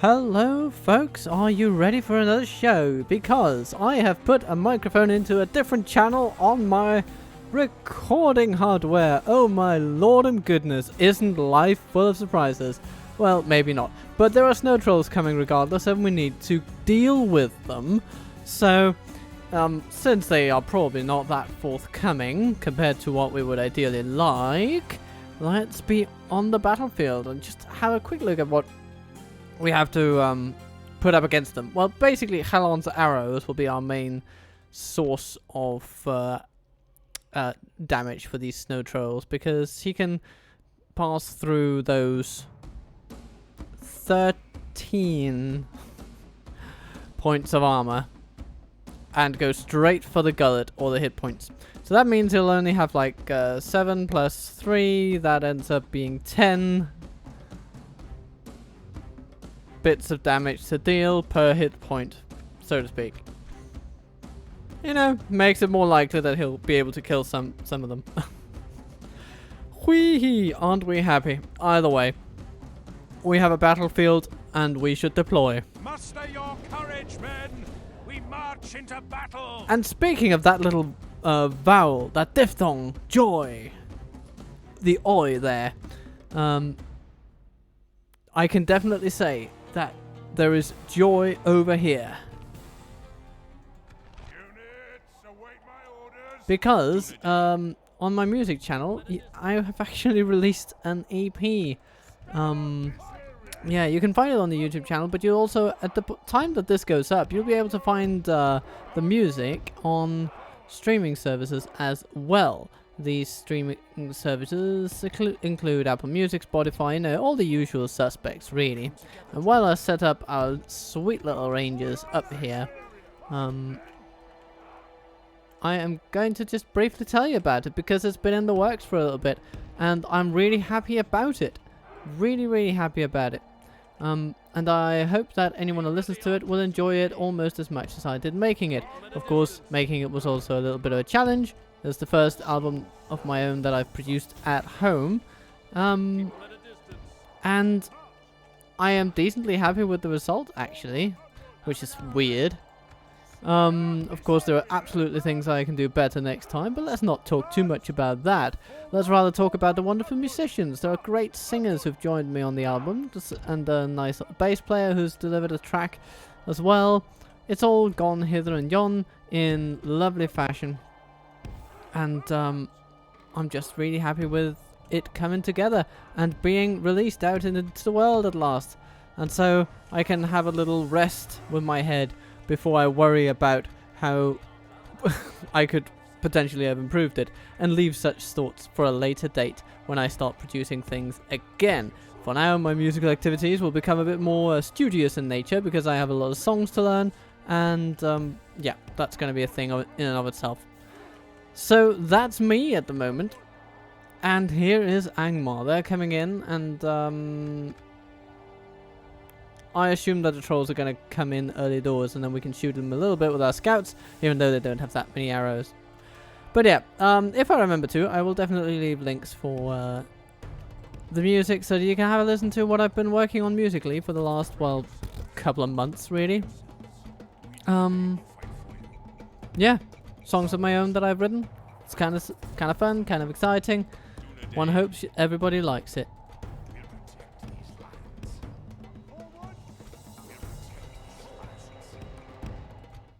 Hello folks, are you ready for another show? Because I have put a microphone into a different channel on my recording hardware. Oh my lord and goodness, isn't life full of surprises? Well, maybe not, but there are snow trolls coming regardless and we need to deal with them. So, since they are probably not that forthcoming compared to what we would ideally like, let's be on the battlefield and just have a quick look at what we have to put up against them. Well, basically, Halon's arrows will be our main source of damage for these snow trolls, because he can pass through those 13 points of armor and go straight for the gullet or the hit points. So that means he'll only have like 7 plus 3, that ends up being 10 bits of damage to deal per hit point, so to speak. You know, makes it more likely that he'll be able to kill some of them. Whee! Aren't we happy? Either way, we have a battlefield and we should deploy. Muster your courage, men! We march into battle! And speaking of that little vowel, that diphthong, joy, the oi there, I can definitely say that there is joy over here. Units, await my orders. Because on my music channel, I have actually released an EP. Yeah, you can find it on the YouTube channel, but you also, at the time that this goes up, you'll be able to find the music on streaming services as well. These streaming services include Apple Music, Spotify, you know, all the usual suspects, really. And while I set up our sweet little ranges up here, I am going to just briefly tell you about it, because it's been in the works for a little bit, and I'm really happy about it. Really, really happy about it. And I hope that anyone who listens to it will enjoy it almost as much as I did making it. Of course, making it was also a little bit of a challenge. It's the first album of my own that I've produced at home. And I am decently happy with the result, actually, which is weird. Of course, there are absolutely things I can do better next time, but let's not talk too much about that. Let's rather talk about the wonderful musicians. There are great singers who've joined me on the album, and a nice bass player who's delivered a track as well. It's all gone hither and yon in lovely fashion, and I'm just really happy with it coming together and being released out into the world at last. And so I can have a little rest with my head before I worry about how I could potentially have improved it, and leave such thoughts for a later date when I start producing things again. For now, my musical activities will become a bit more studious in nature, because I have a lot of songs to learn, and yeah, that's going to be a thing in and of itself. So that's me at the moment, and here is Angmar. They're coming in, and I assume that the trolls are going to come in early doors, and then we can shoot them a little bit with our scouts, even though they don't have that many arrows. But yeah, if I remember to, I will definitely leave links for the music, so that you can have a listen to what I've been working on musically for the last, well, couple of months, really. Yeah, songs of my own that I've written. It's kind of fun, kind of exciting. One hopes everybody likes it.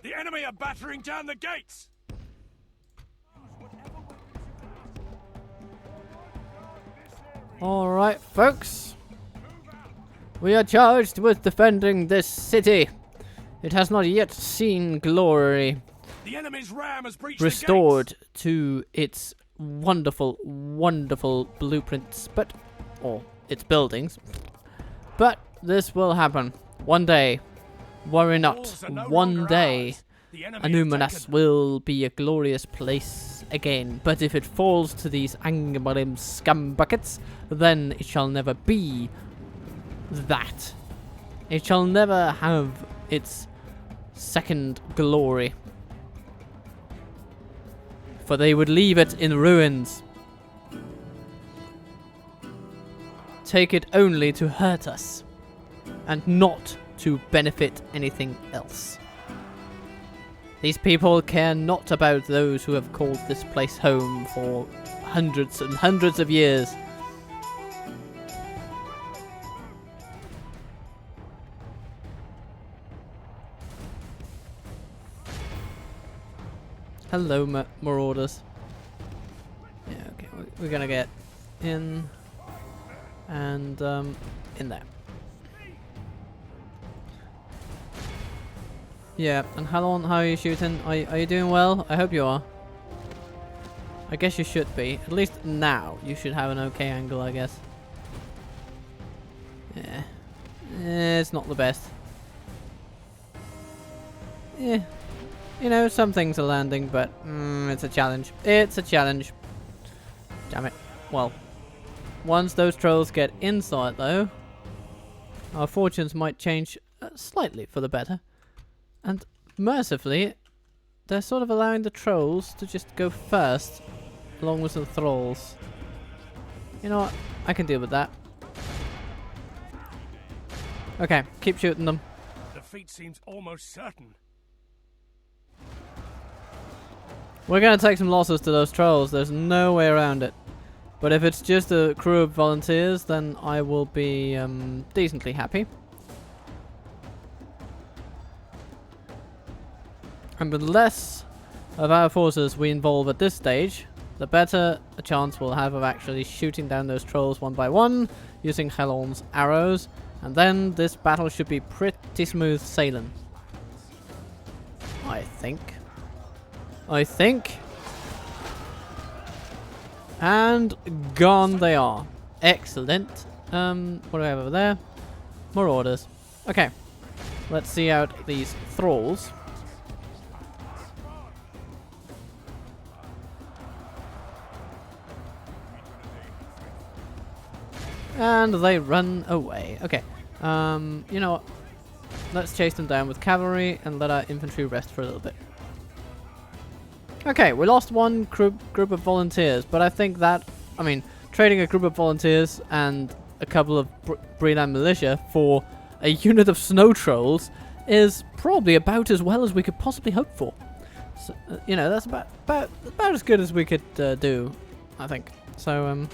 The enemy are battering down the gates! Alright, folks. We are charged with defending this city. It has not yet seen glory The enemy's ram has breached restored the gates. to its wonderful, wonderful blueprints, or its buildings. But this will happen. One day. Worry not. One day, Anumanas will be a glorious place again. But if it falls to these Angmarim scum buckets, then it shall never be that. It shall never have its second glory. For they would leave it in ruins. Take it only to hurt us. and not to benefit anything else. These people care not about those who have called this place home for hundreds and hundreds of years. Hello, marauders. Yeah, okay, we're gonna get in and in there. Yeah, and how are you shooting? Are you doing well? I hope you are. I guess you should be. At least now you should have an okay angle, I guess. Yeah. It's not the best. Yeah. You know, some things are landing, but it's a challenge. It's a challenge. Damn it. Well, once those trolls get inside, though, our fortunes might change slightly for the better. And mercifully, they're sort of allowing the trolls to just go first, along with the thralls. You know what? I can deal with that. Okay, keep shooting them. Defeat seems almost certain. We're gonna take some losses to those trolls. There's no way around it. But if it's just a crew of volunteers, then I will be decently happy. And the less of our forces we involve at this stage, the better a chance we'll have of actually shooting down those trolls one by one, using Helon's arrows, and then this battle should be pretty smooth sailing. I think. And gone they are. Excellent. What do we have over there? More orders. Okay. Let's see out these thralls. And they run away. Okay. You know what? Let's chase them down with cavalry and let our infantry rest for a little bit. Okay, we lost one group of volunteers, but I think that, I mean, trading a group of volunteers and a couple of Breland militia for a unit of snow trolls is probably about as well as we could possibly hope for. So, you know, that's about as good as we could do, I think. So,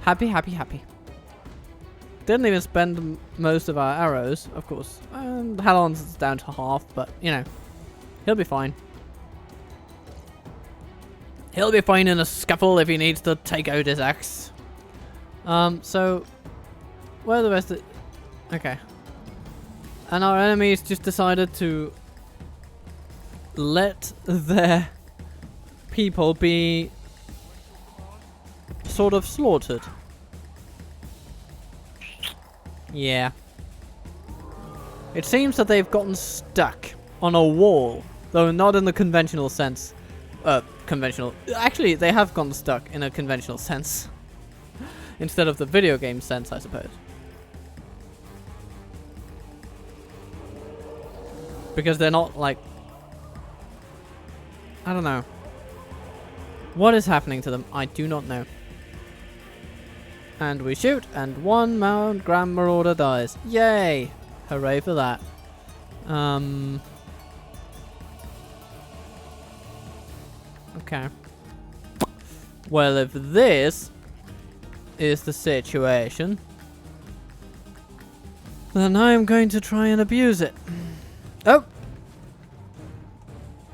happy. Didn't even spend most of our arrows, of course. Halon's down to half, but, you know, he'll be fine. He'll be fine in a scuffle if he needs to take out his axe. So, where are the rest of... Okay. And our enemies just decided to let their people be sort of slaughtered. Yeah. It seems that they've gotten stuck on a wall, though not in the conventional sense. Actually, they have gotten stuck in a conventional sense. Instead of the video game sense, I suppose. Because they're not, like... I don't know. What is happening to them? I do not know. And we shoot, and one Mount Grand Marauder dies. Yay! Hooray for that. Okay. Well, if this is the situation, then I'm going to try and abuse it. Oh!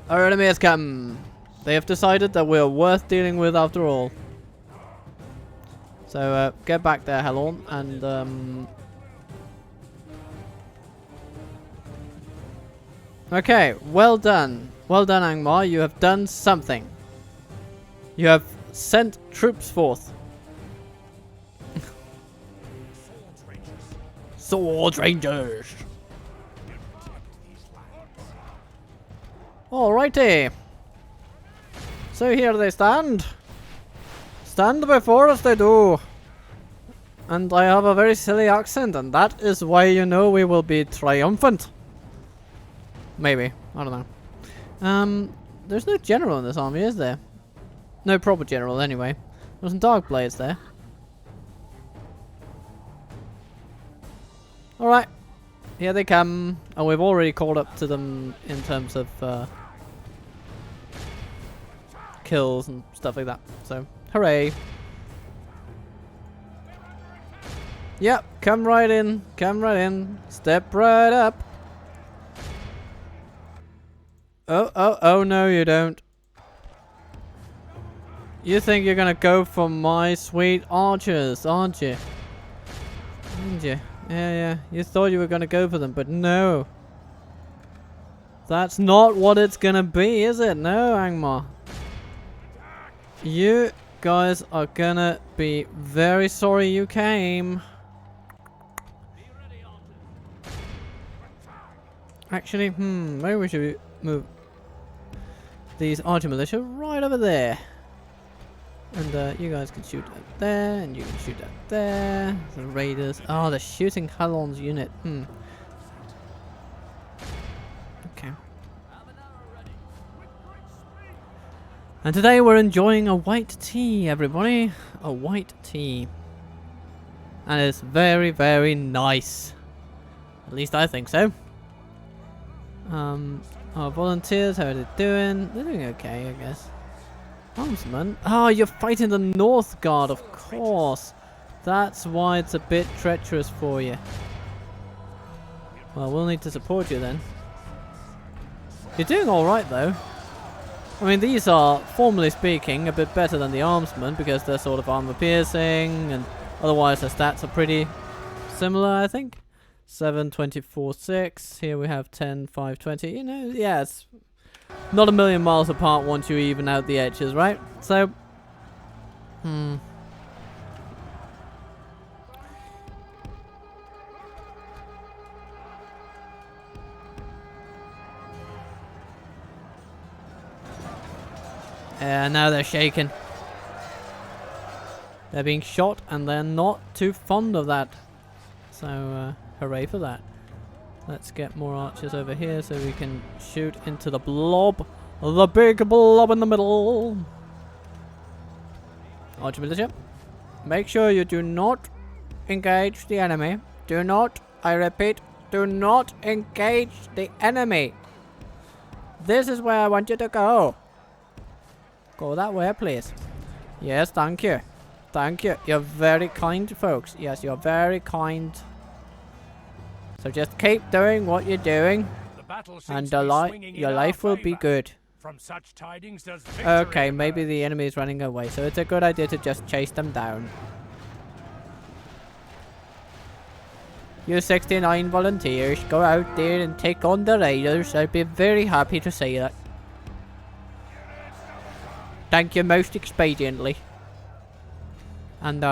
Our enemy has come. They have decided that we're worth dealing with after all. So, get back there, Helon, and, okay, well done. Well done, Angmar. You have done something. You have sent troops forth. Sword Rangers! Alrighty. So here they stand. Stand before us they do. And I have a very silly accent, and that is why you know we will be triumphant. Maybe. I don't know. There's no general in this army, is there? No proper general, anyway. There's some dark blades there. Alright. Here they come. And we've already caught up to them in terms of kills and stuff like that. So, hooray. Yep, come right in. Come right in. Step right up. Oh, no you don't. You think you're gonna go for my sweet archers, aren't you? Aren't you? Yeah. You thought you were gonna go for them, but no. That's not what it's gonna be, is it? No, Angmar. You guys are gonna be very sorry you came. Actually, maybe we should move these archer militia right over there. And you guys can shoot at there, and you can shoot at there. The raiders. Oh, they're shooting Halon's unit. Okay. And today we're enjoying a white tea, everybody. A white tea. And it's very, very nice. At least I think so. Our volunteers, how are they doing? They're doing okay, I guess. Armsman? Oh, you're fighting the North Guard, of course. That's why it's a bit treacherous for you. Well, we'll need to support you then. You're doing alright though. I mean, these are, formally speaking, a bit better than the Armsmen because they're sort of armor piercing, and otherwise their stats are pretty similar, I think. 7, 24, 6. Here we have 10, 5, 20. You know, yeah, it's not a million miles apart once you even out the edges, right? So, yeah, now they're shaking. They're being shot and they're not too fond of that. So, hooray for that. Let's get more archers over here so we can shoot into the blob. The big blob in the middle. Archer militia. Make sure you do not engage the enemy. Do not, I repeat, do not engage the enemy. This is where I want you to go. Go that way, please. Yes, thank you. Thank you. You're very kind, folks. Yes, you're very kind. So just keep doing what you're doing, and your life will be good. From such tidings does okay, maybe the enemy is running away, so it's a good idea to just chase them down. You 69 volunteers, go out there and take on the raiders. I'd be very happy to say that. Thank you most expediently. And,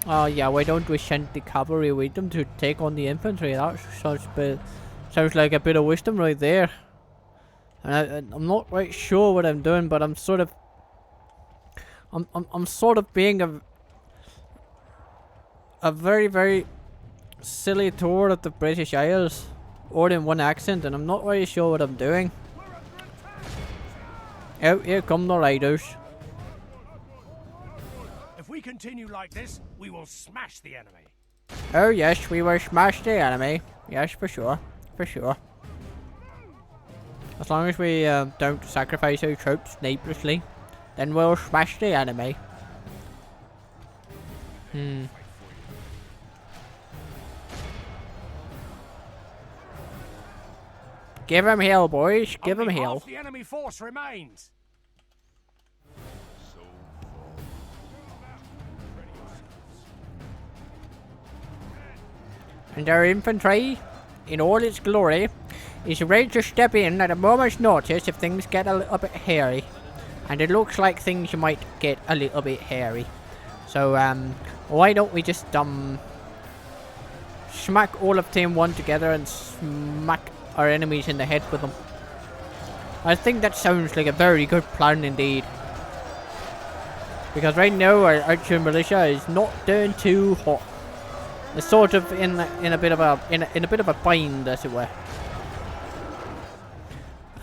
oh yeah, why don't we send the cavalry with them to take on the infantry? That sounds like a bit of wisdom right there. And I'm not quite sure what I'm doing, but I'm sort of... I'm sort of being a very, very silly tour of the British Isles. All in one accent, and I'm not really sure what I'm doing. Oh, here come the raiders. If we continue like this, we will smash the enemy. Oh yes, we will smash the enemy. Yes, for sure. For sure. As long as we don't sacrifice our troops needlessly, then we'll smash the enemy. Give him hell, boys. Give him hell. Half the enemy force remains. And our infantry, in all its glory, is ready to step in at a moment's notice if things get a little bit hairy. And it looks like things might get a little bit hairy. So, why don't we just, smack all of Team 1 together and smack our enemies in the head with them. I think that sounds like a very good plan indeed. Because right now our archer militia is not doing too hot. It's sort of in a bit of a bind, as it were.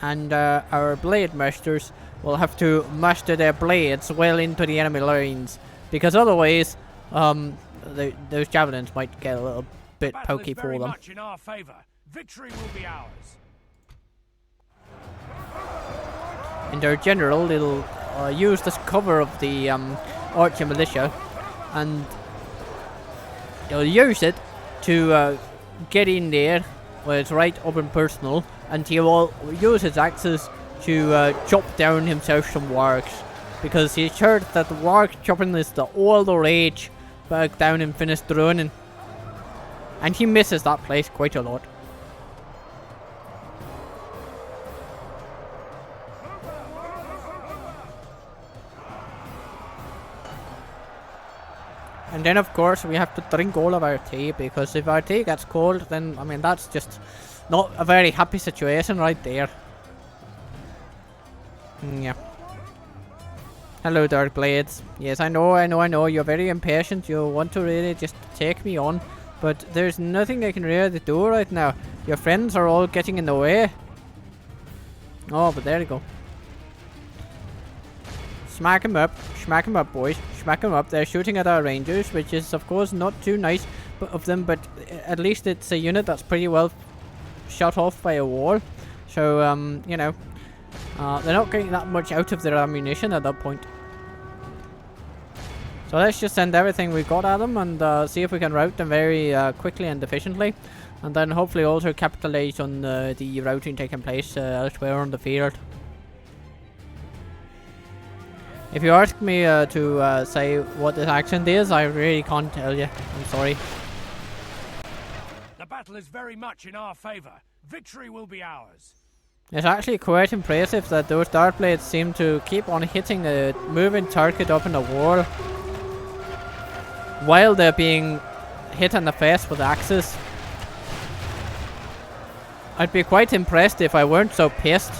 And our blade masters will have to master their blades well into the enemy lines, because otherwise, those javelins might get a little bit The battle pokey is very for them. much in our favor. Victory will be ours. In their general, they'll use this cover of the archer militia, and they'll use it to get in there where it's right up and personal, and he will use his axes to chop down himself some wargs, because he's heard that the warg chopping is the all the rage back down in Vindsvept, and he misses that place quite a lot. And then of course we have to drink all of our tea, because if our tea gets cold, then I mean that's just not a very happy situation right there. Yeah. Hello, Dark Blades. Yes, I know. You're very impatient. You want to really just take me on, but there's nothing I can really do right now. Your friends are all getting in the way. Oh, but there you go. Smack him up, boys. Smack him up. They're shooting at our rangers, which is of course not too nice of them, but at least it's a unit that's pretty well shut off by a wall. So, you know, they're not getting that much out of their ammunition at that point. So let's just send everything we've got at them and see if we can rout them very quickly and efficiently. And then hopefully also capitalize on the routing taking place elsewhere on the field. If you ask me to say what this accent is, I really can't tell you. I'm sorry. The battle is very much in our favor. Victory will be ours. It's actually quite impressive that those dart blades seem to keep on hitting a moving target up in the wall while they're being hit in the face with axes. I'd be quite impressed if I weren't so pissed.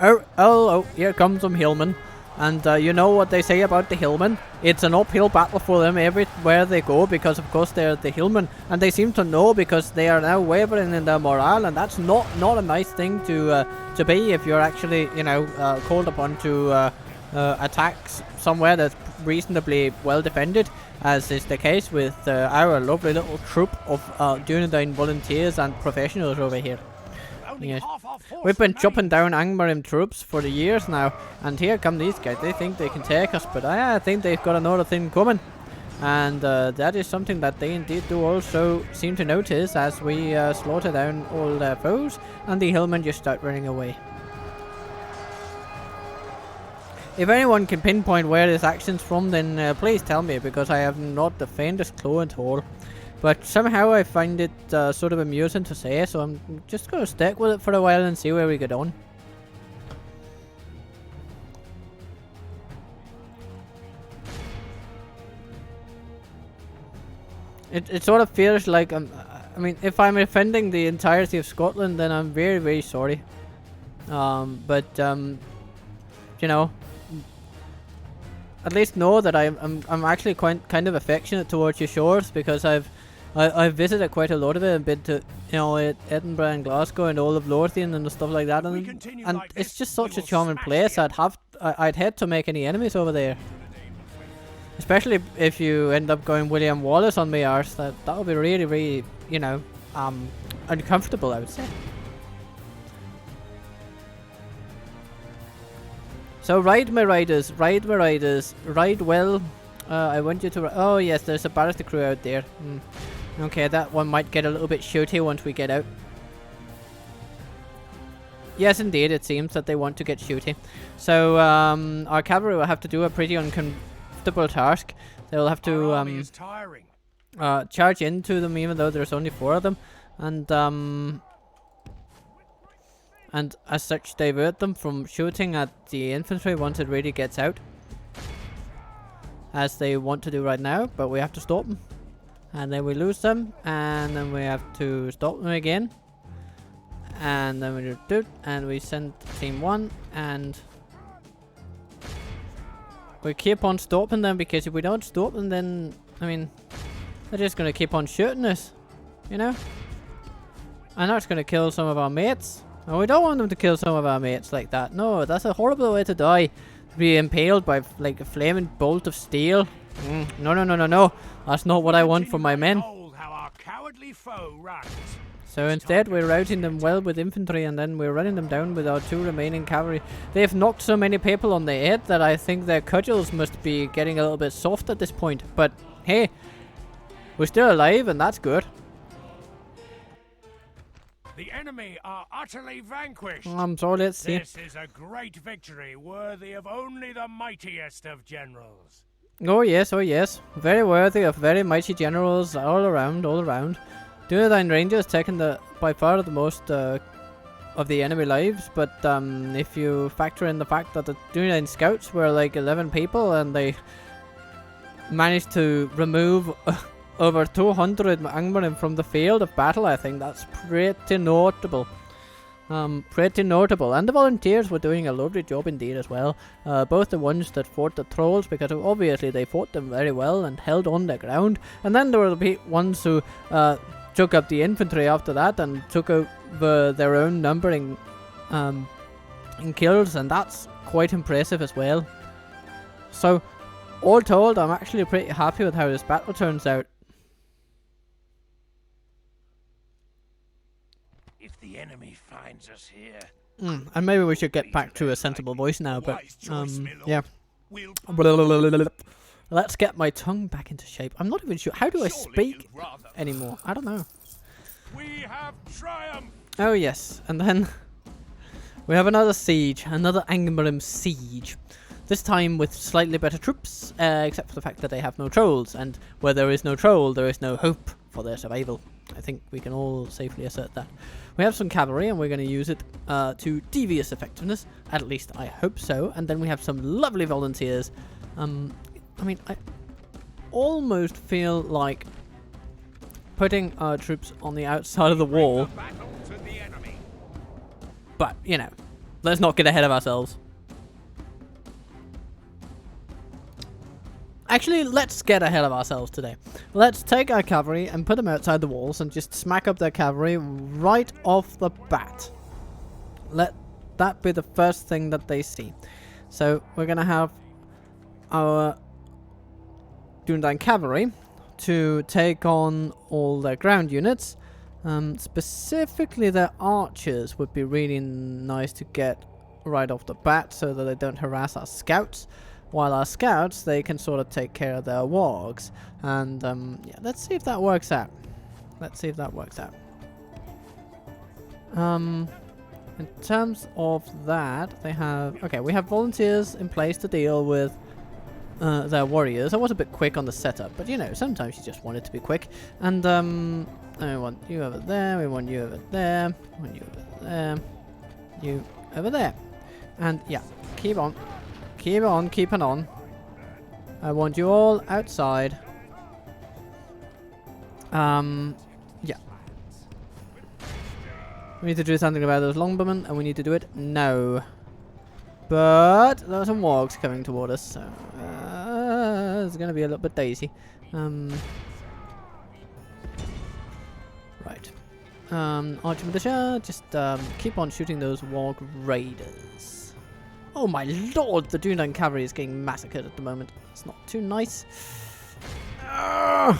Oh, here comes some hillmen. And you know what they say about the hillmen? It's an uphill battle for them everywhere they go, because of course they're the hillmen. And they seem to know, because they are now wavering in their morale, and that's not a nice thing to be if you're actually, you know, called upon to attack somewhere that's reasonably well defended, as is the case with our lovely little troop of Dunedain volunteers and professionals over here. Yes. We've been chopping down Angmarim troops for the years now, and here come these guys. They think they can take us, but I think they've got another thing coming, and that is something that they indeed do also seem to notice as we slaughter down all their foes, and the hillmen just start running away. If anyone can pinpoint where this action's from, then please tell me, because I have not the faintest clue at all. But somehow I find it sort of amusing to say, so I'm just going to stick with it for a while and see where we get on. It sort of feels like I mean, if I'm offending the entirety of Scotland, then I'm very, very sorry. But you know, at least know that I'm actually kind of affectionate towards your shores, because I've visited quite a lot of it and been to, you know, Edinburgh and Glasgow and all of Lothian and stuff like that, and like it's just such a charming place. I'd hate to make any enemies over there, especially if you end up going William Wallace on me arse. That would be really, really, you know, uncomfortable, I would say. So ride my riders, ride well. I want you to. Oh yes, there's a barrister crew out there. Okay, that one might get a little bit shooty once we get out. Yes, indeed, it seems that they want to get shooty. So our cavalry will have to do a pretty uncomfortable task. They'll have to charge into them, even though there's only 4 of them, and as such divert them from shooting at the infantry once it really gets out, as they want to do right now. But we have to stop them, and then we lose them, and then we have to stop them again, and then we do it, and we send team 1, and we keep on stopping them, because if we don't stop them, then I mean, they're just gonna keep on shooting us, you know, and that's gonna kill some of our mates. And we don't want them to kill some of our mates like that. No, that's a horrible way to die. To be impaled by like a flaming bolt of steel. No, no, no, no, no. That's not what I want for my men. How our cowardly foe runs. So instead we're routing them well with infantry, and then we're running them down with our 2 remaining cavalry. They've knocked so many people on the head that I think their cudgels must be getting a little bit soft at this point. But hey, we're still alive, and that's good. The enemy are utterly vanquished. So let's see. This is a great victory, worthy of only the mightiest of generals. Oh yes. Very worthy of very mighty generals all around, all around. Dunedain Rangers taking by far the most of the enemy lives, but if you factor in the fact that the Dunedain scouts were like 11 people and they managed to remove over 200 Angmarim from the field of battle, I think that's pretty notable. Pretty notable. And the volunteers were doing a lovely job indeed as well. Both the ones that fought the trolls, because obviously they fought them very well and held on their ground. And then there were the ones who took up the infantry after that and took over their own numbering in kills, and that's quite impressive as well. So, all told, I'm actually pretty happy with how this battle turns out. If the enemy finds us here, And maybe we should get back to a sensible voice now, but yeah. Let's get my tongue back into shape. I'm not even sure. How do I speak anymore? I don't know. We have triumphed. Oh yes, and then we have another siege, another Angmarim siege. This time with slightly better troops, except for the fact that they have no trolls, and where there is no troll, there is no hope for their survival. I think we can all safely assert that. We have some cavalry, and we're going to use it to devious effectiveness. At least I hope so. And then we have some lovely volunteers. I mean, I almost feel like putting our troops on the outside of the wall. But, you know, let's not get ahead of ourselves. Actually, let's get ahead of ourselves today. Let's take our cavalry and put them outside the walls and just smack up their cavalry right off the bat. Let that be the first thing that they see. So we're going to have our Dunedain cavalry to take on all their ground units. Specifically their archers would be really nice to get right off the bat so that they don't harass our scouts. While our scouts, they can sort of take care of their wargs. And, yeah, let's see if that works out. Let's see if that works out. In terms of that, they have... Okay, we have volunteers in place to deal with their warriors. I was a bit quick on the setup, but, you know, sometimes you just want it to be quick. And, I want you over there, we want you over there, we want you over there, you over there. And, yeah, keep on. Keep on, keeping on. I want you all outside. Yeah. We need to do something about those longbowmen, and we need to do it now. But there are some wargs coming toward us, so it's going to be a little bit daisy. Right. Archer militia, just keep on shooting those warg raiders. Oh my lord, the Dunedain cavalry is getting massacred at the moment. It's not too nice. That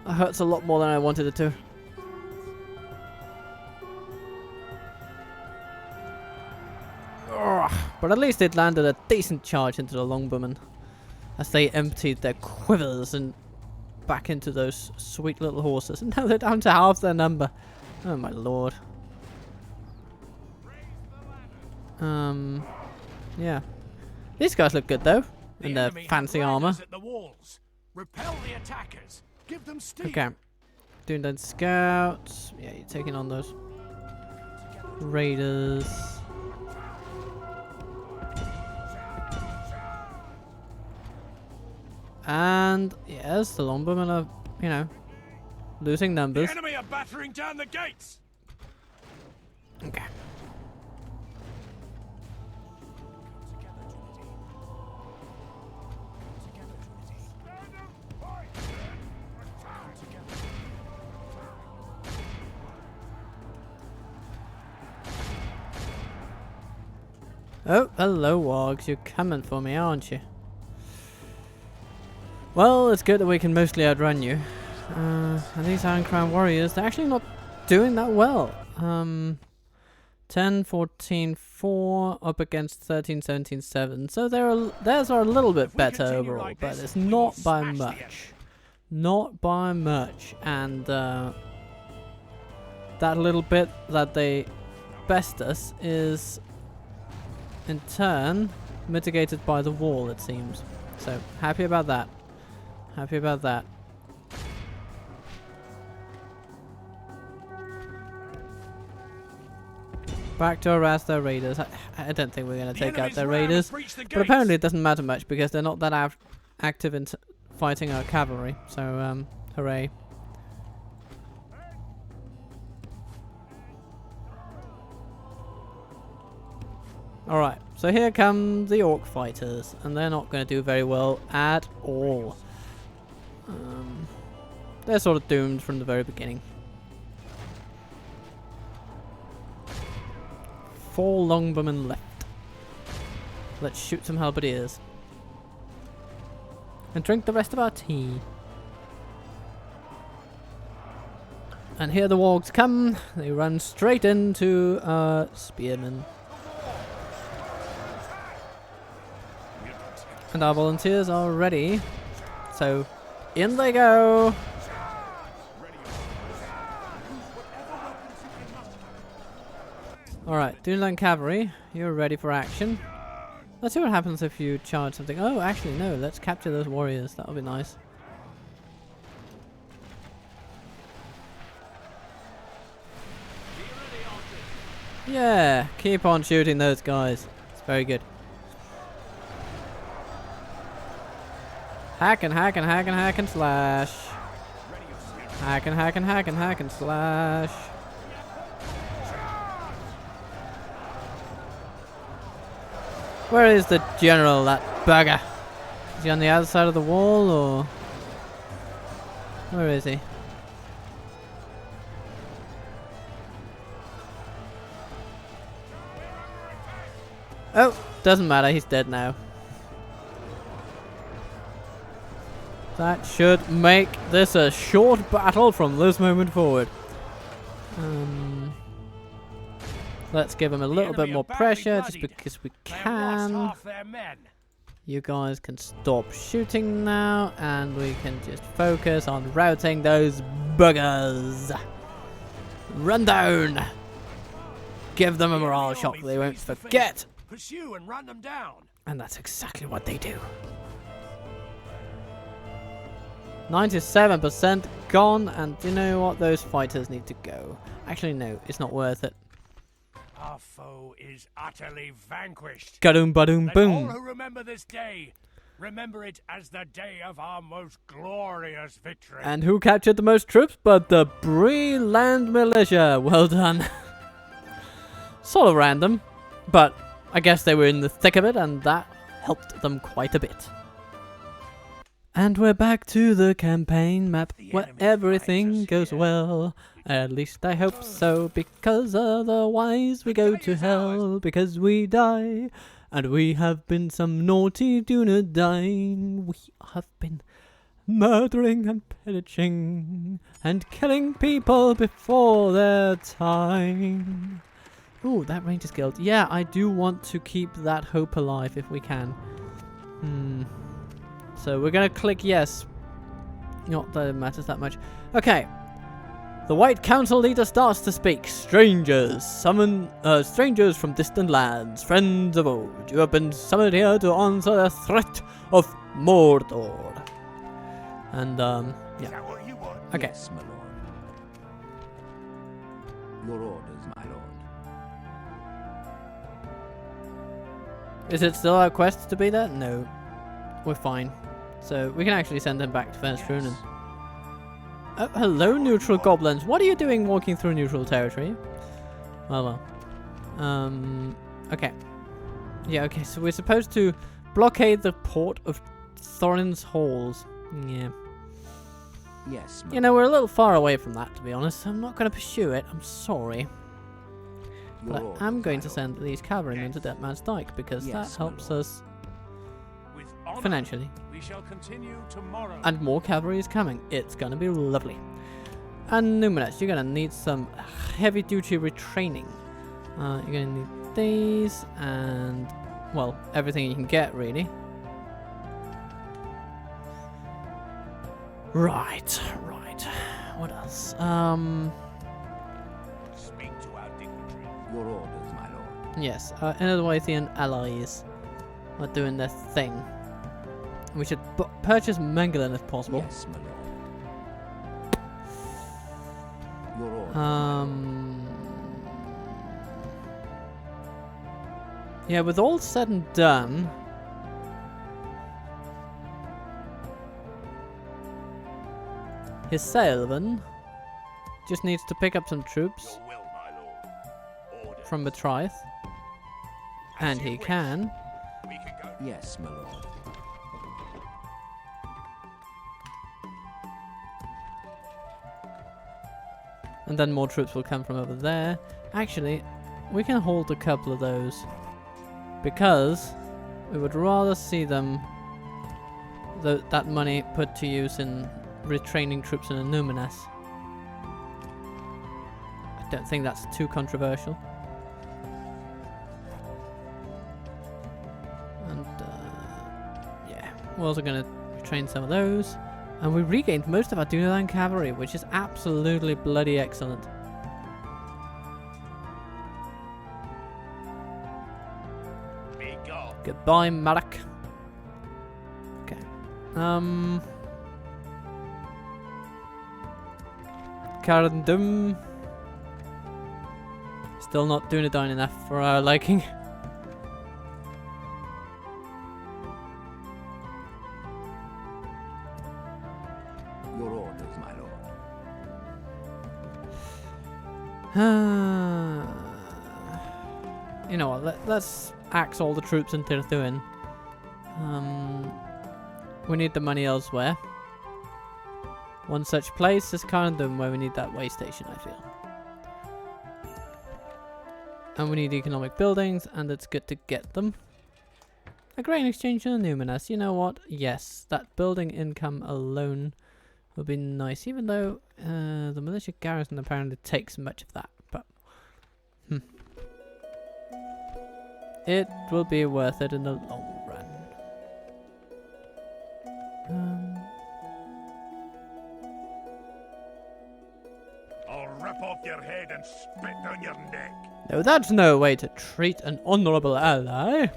hurts a lot more than I wanted it to. But at least it landed a decent charge into the longbowmen as they emptied their quivers and back into those sweet little horses. And now they're down to half their number. Oh my lord. Yeah. These guys look good though, in their fancy armor. Repel the attackers. Give them steam. Okay. Dunedain scouts. Yeah, you're taking on those raiders. And yes, the longbowmen are, you know, losing numbers. The enemy are battering down the gates. Okay. Oh, hello, wargs. You're coming for me, aren't you? Well, it's good that we can mostly outrun you. And these Iron Crown warriors, they're actually not doing that well. 10, 14, 4 up against 13, 17, 7. So theirs are a little bit better overall, like but it's not by much. Not by much. And that little bit that they best us is in turn mitigated by the wall, it seems. So happy about that. Happy about that. Back to harass their raiders. I don't think we're going to take out their raiders. But apparently it doesn't matter much because they're not that active in fighting our cavalry. So, hooray. Alright, so here come the orc fighters. And they're not going to do very well at all. They're sort of doomed from the very beginning. 4 longbowmen left. Let's shoot some halberdiers. And drink the rest of our tea. And here the wargs come. They run straight into our spearmen. And our volunteers are ready. So, in they go! Alright, Dunedain cavalry, you're ready for action. Let's see what happens if you charge something. Oh, actually no, let's capture those warriors. That'll be nice. Yeah, keep on shooting those guys. It's very good. Hack and hack and hack and hack and slash. Hack and hack and hack and hack and slash. Where is the general, that bugger? Is he on the other side of the wall, or... Where is he? Oh, doesn't matter, he's dead now. That should make this a short battle from this moment forward. Let's give him a little bit more pressure just because we can. You guys can stop shooting now and we can just focus on routing those buggers. Run down! Give them a morale shock they won't forget. Pursue and run them down. And that's exactly what they do. 97% gone, and you know what? Those fighters need to go. Actually, no, it's not worth it. Our foe is utterly vanquished. Gadoom badoom Let boom. all who remember this day, remember it as the day of our most glorious victory. And who captured the most troops but the Bree Land Militia? Well done. Sort of random, but I guess they were in the thick of it and that helped them quite a bit. And we're back to the campaign map where everything goes well. At least I hope so, because otherwise we go to hell, because we die. And we have been some naughty Dunedain. We have been murdering and pillaging and killing people before their time. Ooh, that Rangers Guild. Yeah, I do want to keep that hope alive if we can. So we're going to click yes. Not that it matters that much. Okay. The White Council leader starts to speak. Strangers, strangers from distant lands, friends of old, you have been summoned here to answer the threat of Mordor. And, yeah. Is that what you want? Okay. Yes, my lord. Your orders, my lord. Is it still our quest to be there? No. We're fine. So we can actually send them back to Vindsvept. Oh, hello, neutral goblins. What are you doing walking through neutral territory? Well. Okay. Yeah, okay, so we're supposed to blockade the port of Thorin's Halls. Yeah. Yes, my You know, we're a little far away from that, to be honest. I'm not going to pursue it. I'm sorry. Your But orders, I am going my to lord. send these cavalrymen to Dead Man's Dyke because Yes, that my helps lord. us With honor, financially. we shall continue tomorrow. And more cavalry is coming. It's gonna be lovely. And Numinous, you're gonna need some heavy duty retraining. You're gonna need these and, well, everything you can get really. Right. What else? Speak to our dignitaries. Your orders, my lord. Yes, Innerwithian allies are doing their thing. We should purchase Mengelin if possible. Yes, my lord. Your orders, Yeah, with all said and done, his Sailvan just needs to pick up some troops Your will, my lord. Order. from Betrayth, and he can. We can go. Yes, my lord. And then more troops will come from over there. Actually, we can hold a couple of those because we would rather see them that money put to use in retraining troops in Numinous. I don't think that's too controversial. And yeah, we're also going to train some of those. And we regained most of our Dunedain cavalry, which is absolutely bloody excellent. Be gone. Goodbye, Marek. Okay. Carandum. Still not Dunedain enough for our liking. Your orders, my lord. You know what? Let's axe all the troops in Tirthuin. We need the money elsewhere. One such place is Carandum, where we need that way station, I feel. And we need economic buildings, and it's good to get them. A grain exchange in Numinous. You know what? Yes, that building income alone would be nice, even though the militia garrison apparently takes much of that. But it will be worth it in the long run. I'll rip off your head and spit down your neck. No, that's no way to treat an honourable ally.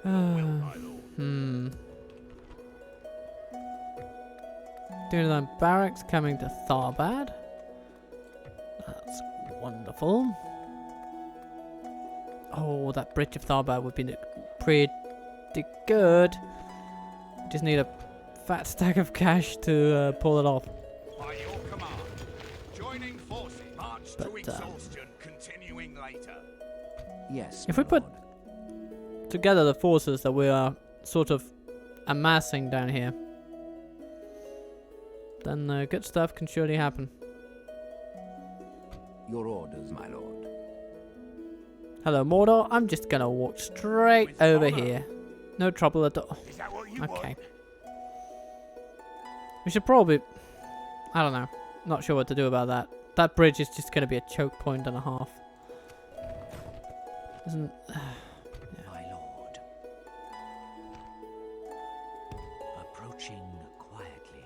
My lord. Dunedain barracks coming to Tharbad. That's wonderful. Oh, that bridge of Tharbad would be pretty good. Just need a fat stack of cash to pull it off. By your command, joining forces, march to exhaustion, continuing later. Yes, If my we put lord. together the forces that we are sort of amassing down here, then good stuff can surely happen. Your orders, my lord. Hello, Mordor. I'm just gonna walk straight With over honor. here. No trouble at all. Is that what you Okay. want? We should probably... I don't know. Not sure what to do about that. That bridge is just gonna be a choke point and a half. Isn't... My lord. Approaching quietly.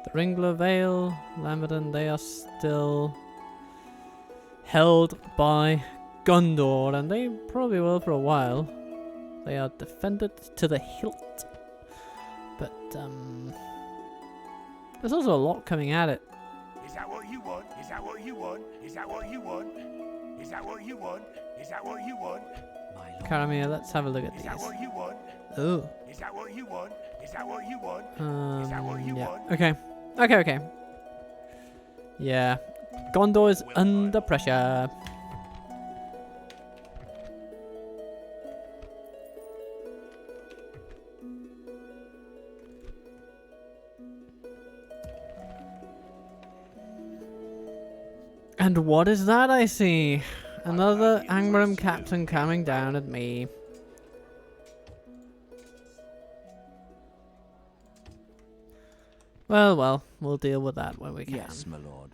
The Ringbearer Vale, Lamberton, they are still held by Gondor, and they probably will for a while. They are defended to the hilt. But, there's also a lot coming at it. Is that what you want? Is that what you want? Is that what you want? Is that what you want? Is that what you want? My lord. Karamir, let's have a look at Is that these. what you want? Oh. Is that what you want? Is that what you want? Is that what you Yeah. want? Okay. Yeah. Gondor is under pressure. And what is that I see? Another Angmarum captain coming down at me. Well, well, we'll deal with that when we can. Yes, my lord.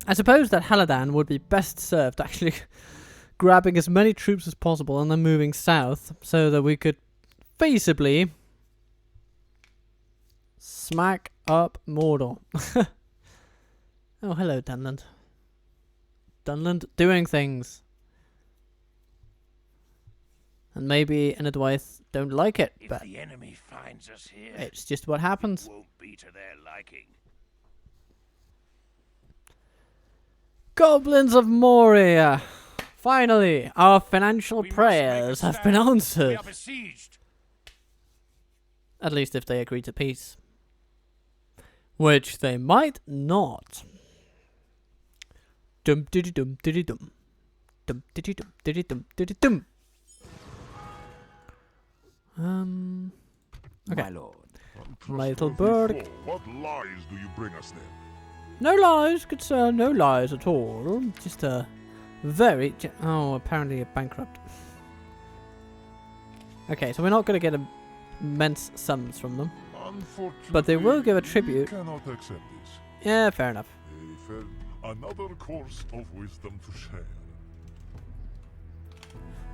I suppose that Haladan would be best served actually grabbing as many troops as possible and then moving south so that we could feasibly smack up Mordor. Oh, hello, Dunland. Dunland doing things. And maybe Enedwaith don't like it, If but the enemy finds us here, it's just what happens. it won't be to their liking. Goblins of Moria! Finally, our financial We must prayers make a have been stand. We answered. are besieged. At least if they agree to peace. Which they might not. Dum diddy dum diddy dum. Dum diddy dum diddy dum diddy dum. Okay. My lord. My little bird. What lies do you bring us then? No lies, good sir, no lies at all. Just a very... Oh, apparently you're bankrupt. Okay, so we're not going to get immense sums from them. But they will give a tribute. We cannot accept this. Yeah, fair enough. They felt another course of wisdom to share.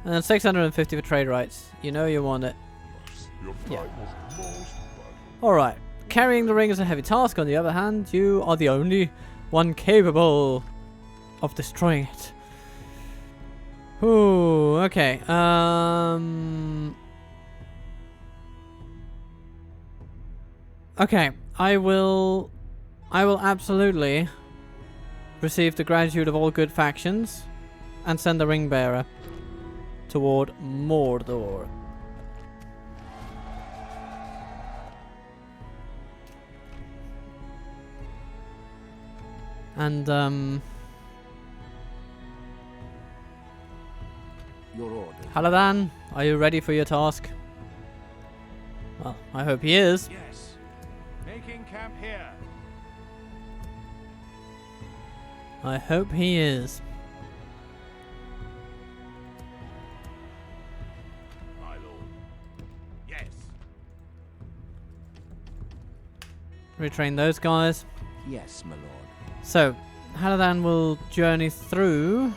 And then 650 for trade rights. You know you want it. Yes, your Yeah. time was most valuable. Alright. Carrying the ring is a heavy task. On the other hand, you are the only one capable of destroying it. Ooh, okay. Okay, I will absolutely receive the gratitude of all good factions and send the Ringbearer toward Mordor. And Your orders. Haladan, are you ready for your task? Well, I hope he is. Yes. Making camp here. I hope he is. My lord. Yes. Retrain those guys. Yes, my lord. So, Haladan will journey through.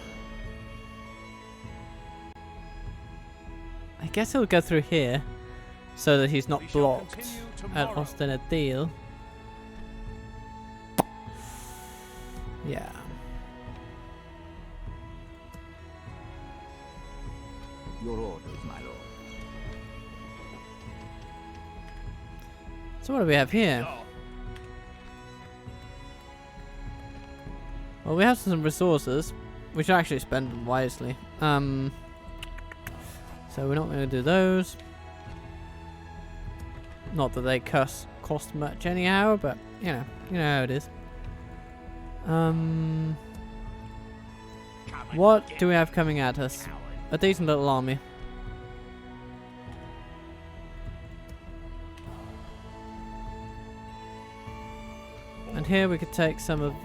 I guess he'll go through here so that he's not We shall blocked continue at tomorrow. Austin Deal. Yeah. Your orders, my lord. So what do we have here? No. Well, we have some resources. We should actually spend them wisely. So we're not going to do those. Not that they cost much anyhow, but you know how it is. Come and What get do we me, have coming at us? coward. A decent little army. And here we could take some of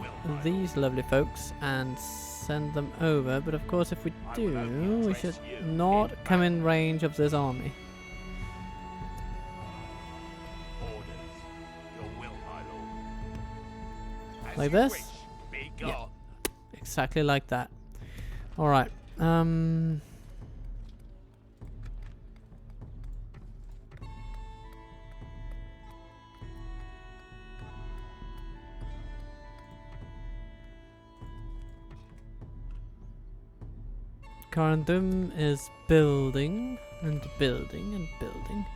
these lovely folks and send them over, but of course if we do, we should not come in range of this army. Orders. Your will, my lord. As Like you this? wish. Be Yeah. gone. Exactly like that. Alright. Carandum is building and building and building.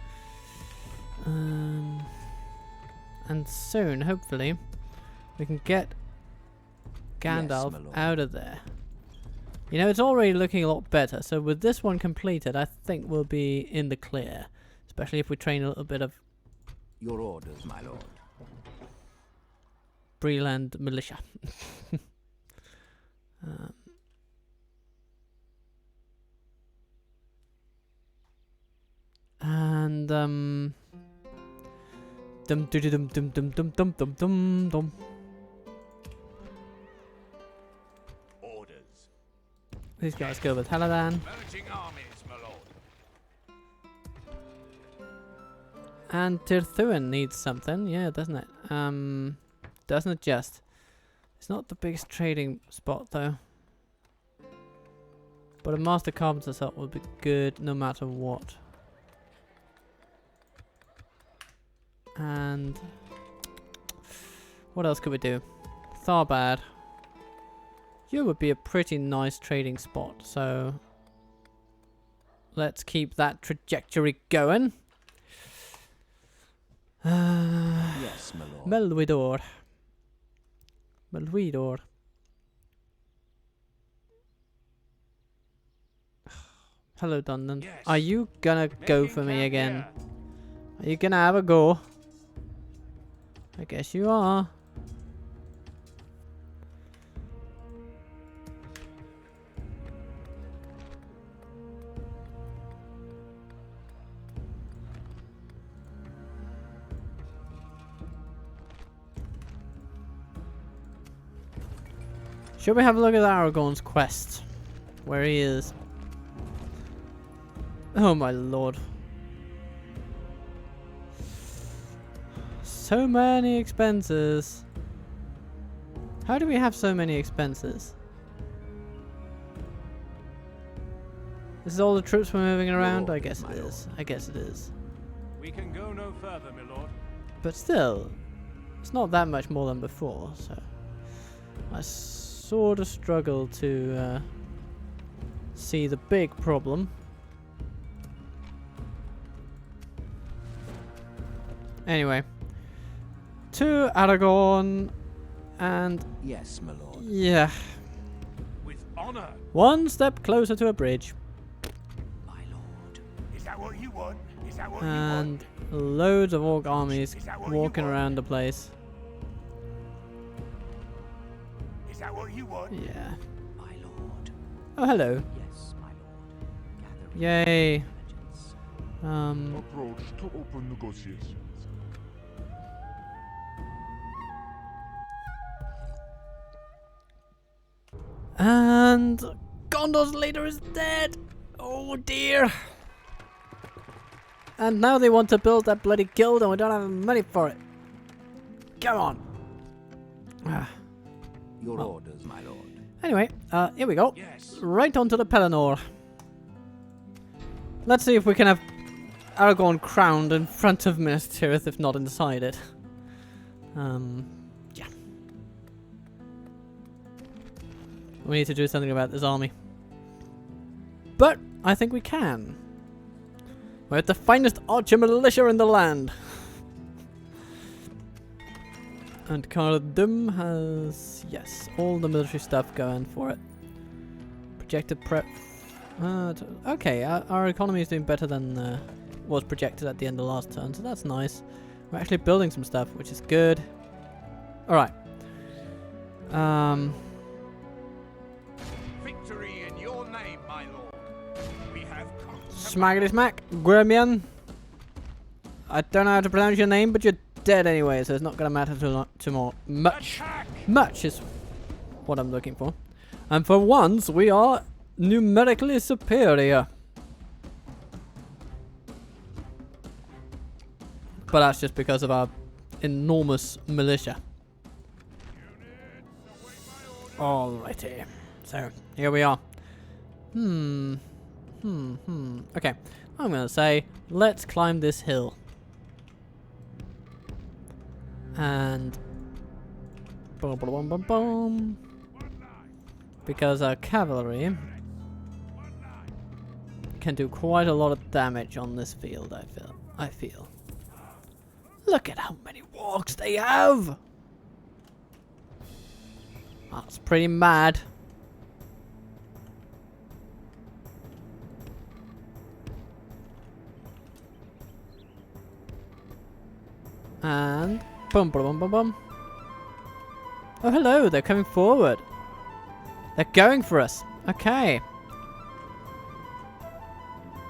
And soon, hopefully, we can get Gandalf my lord. out of there. You know, it's already looking a lot better. So with this one completed, I think we'll be in the clear. Especially if we train a little bit of Your orders, my lord. Breland militia. Dum dum dum dum dum dum dum dum dum dum dum. Orders. These guys go with Haladan. Merging armies, my lord. And Tirthuan needs something, yeah, doesn't it? Doesn't it just? It's not the biggest trading spot though. But a master carpenter's hut would be good no matter what. And what else could we do? Tharbad. You would be a pretty nice trading spot, so let's keep that trajectory going. Yes, my lord. Melwidor. Melwidor. Hello, Dundon. Yes. Are you gonna go Making for me camp again? here. Are you gonna have a go? I guess you are. Should we have a look at Aragorn's quest? Where he is. Oh my lord. So many expenses. How do we have so many expenses? This is all the troops we're moving around? I guess it is. I guess it is. We can go no further, my lord. But still, it's not that much more than before, so I sort of struggle to see the big problem. Anyway, to Aragorn, and Yes, my lord. yeah, With honor. one step closer to a bridge, My lord. Is that what you want? Is that what you and want? loads of orc armies Is that what you walking want? around the place. Is that what you want? Yeah. My lord. Oh, hello. Yes, my lord. Gathering Yay. intelligence. Approach to open negotiations. And Gondor's leader is dead. Oh dear. And now they want to build that bloody guild and we don't have money for it. Come on. Ah. Your Well. orders, my lord. Anyway, here we go. Yes. Right onto the Pelennor. Let's see if we can have Aragorn crowned in front of Minas Tirith, if not inside it. Yeah. We need to do something about this army. But I think we can. We're the finest archer militia in the land. And Cardum has, yes, all the military stuff going for it. Projected prep. Okay, our economy is doing better than was projected at the end of last turn, so that's nice. We're actually building some stuff, which is good. Alright. Victory in your name, my lord. We have come to Smackety smack, Gremian. I don't know how to pronounce your name, but you're dead anyway, so it's not going to matter too much. attack. Much is what I'm looking for. And for once, we are numerically superior. But that's just because of our enormous militia. Alrighty. So, here we are. Okay. I'm going to say, let's climb this hill. And boom, boom, boom, boom. Because our cavalry can do quite a lot of damage on this field, I feel. Look at how many wargs they have! That's pretty mad. And boom, boom, boom, boom, boom. Oh, hello, they're coming forward. They're going for us. Okay.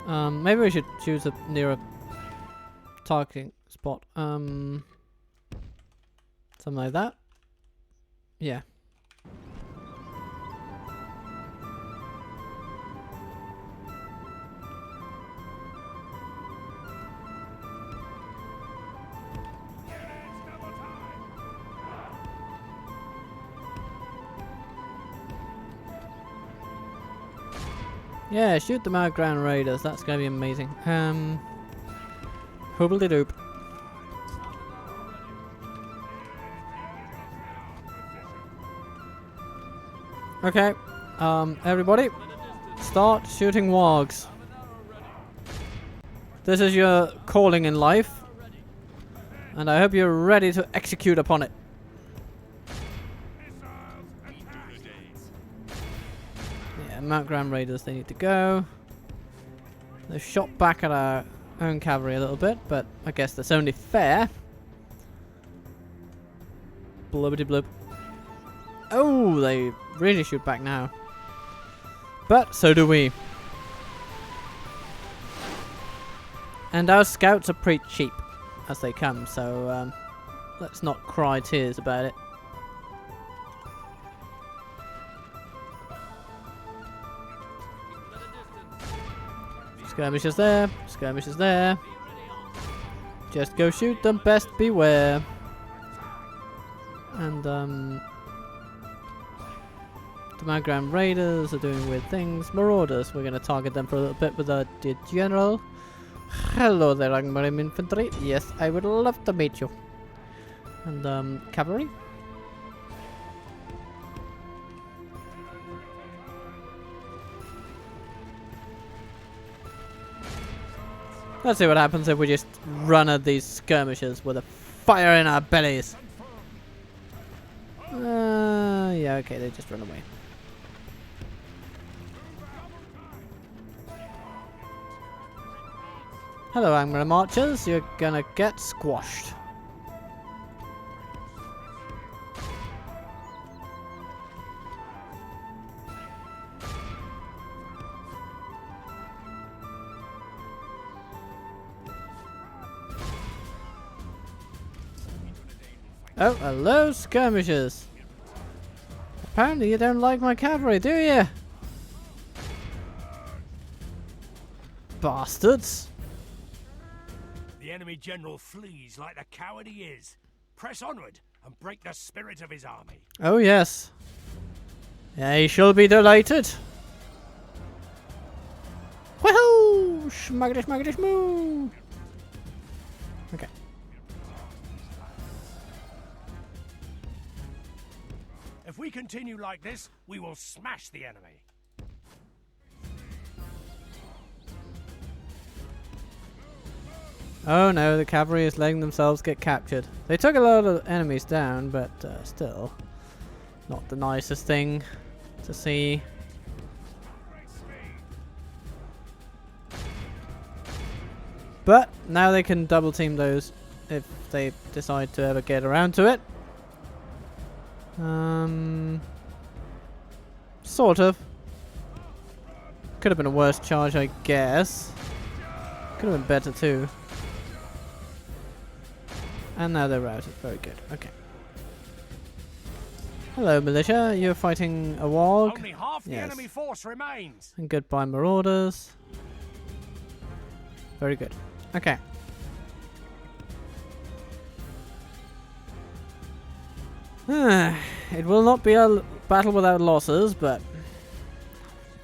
Maybe we should choose a nearer targeting spot? Something like that. Yeah. Yeah, shoot them out, Grand Raiders. That's gonna be amazing. Hobble-de-doop. Okay, everybody, start shooting wargs. This is your calling in life, and I hope you're ready to execute upon it. Yeah, Mount Grand Raiders, they need to go. They shot back at our own cavalry a little bit, but I guess that's only fair. Blubbity blub. Oh, they really shoot back now. But so do we. And our scouts are pretty cheap as they come, so let's not cry tears about it. Skirmishers there, skirmishers there. Just go shoot them, best beware. And the Mount Grand Raiders are doing weird things. Marauders, we're going to target them for a little bit with our dear general. Hello there, Rangmarim infantry. Yes, I would love to meet you. And cavalry. Let's see what happens if we just run at these skirmishers with a fire in our bellies. Yeah, okay, they just run away. Hello, Angmar Marchers. You're gonna get squashed. Oh, hello, skirmishers. Apparently you don't like my cavalry, do you? Bastards. The enemy general flees like the coward he is. Press onward and break the spirit of his army. Oh yes. Yeah, he shall be delighted. Woohoo! Schmaggity schmaggity schmoo! Okay. If we continue like this, we will smash the enemy. Oh no, the cavalry is letting themselves get captured. They took a lot of enemies down, but still not the nicest thing to see. But now they can double team those if they decide to ever get around to it. Sort of. Could have been a worse charge, I guess. Could have been better too. And now they're routed. Very good. Okay. Hello, militia. You're fighting a warg. Only half the enemy force remains. And goodbye, marauders. Very good. Okay. It will not be a battle without losses, but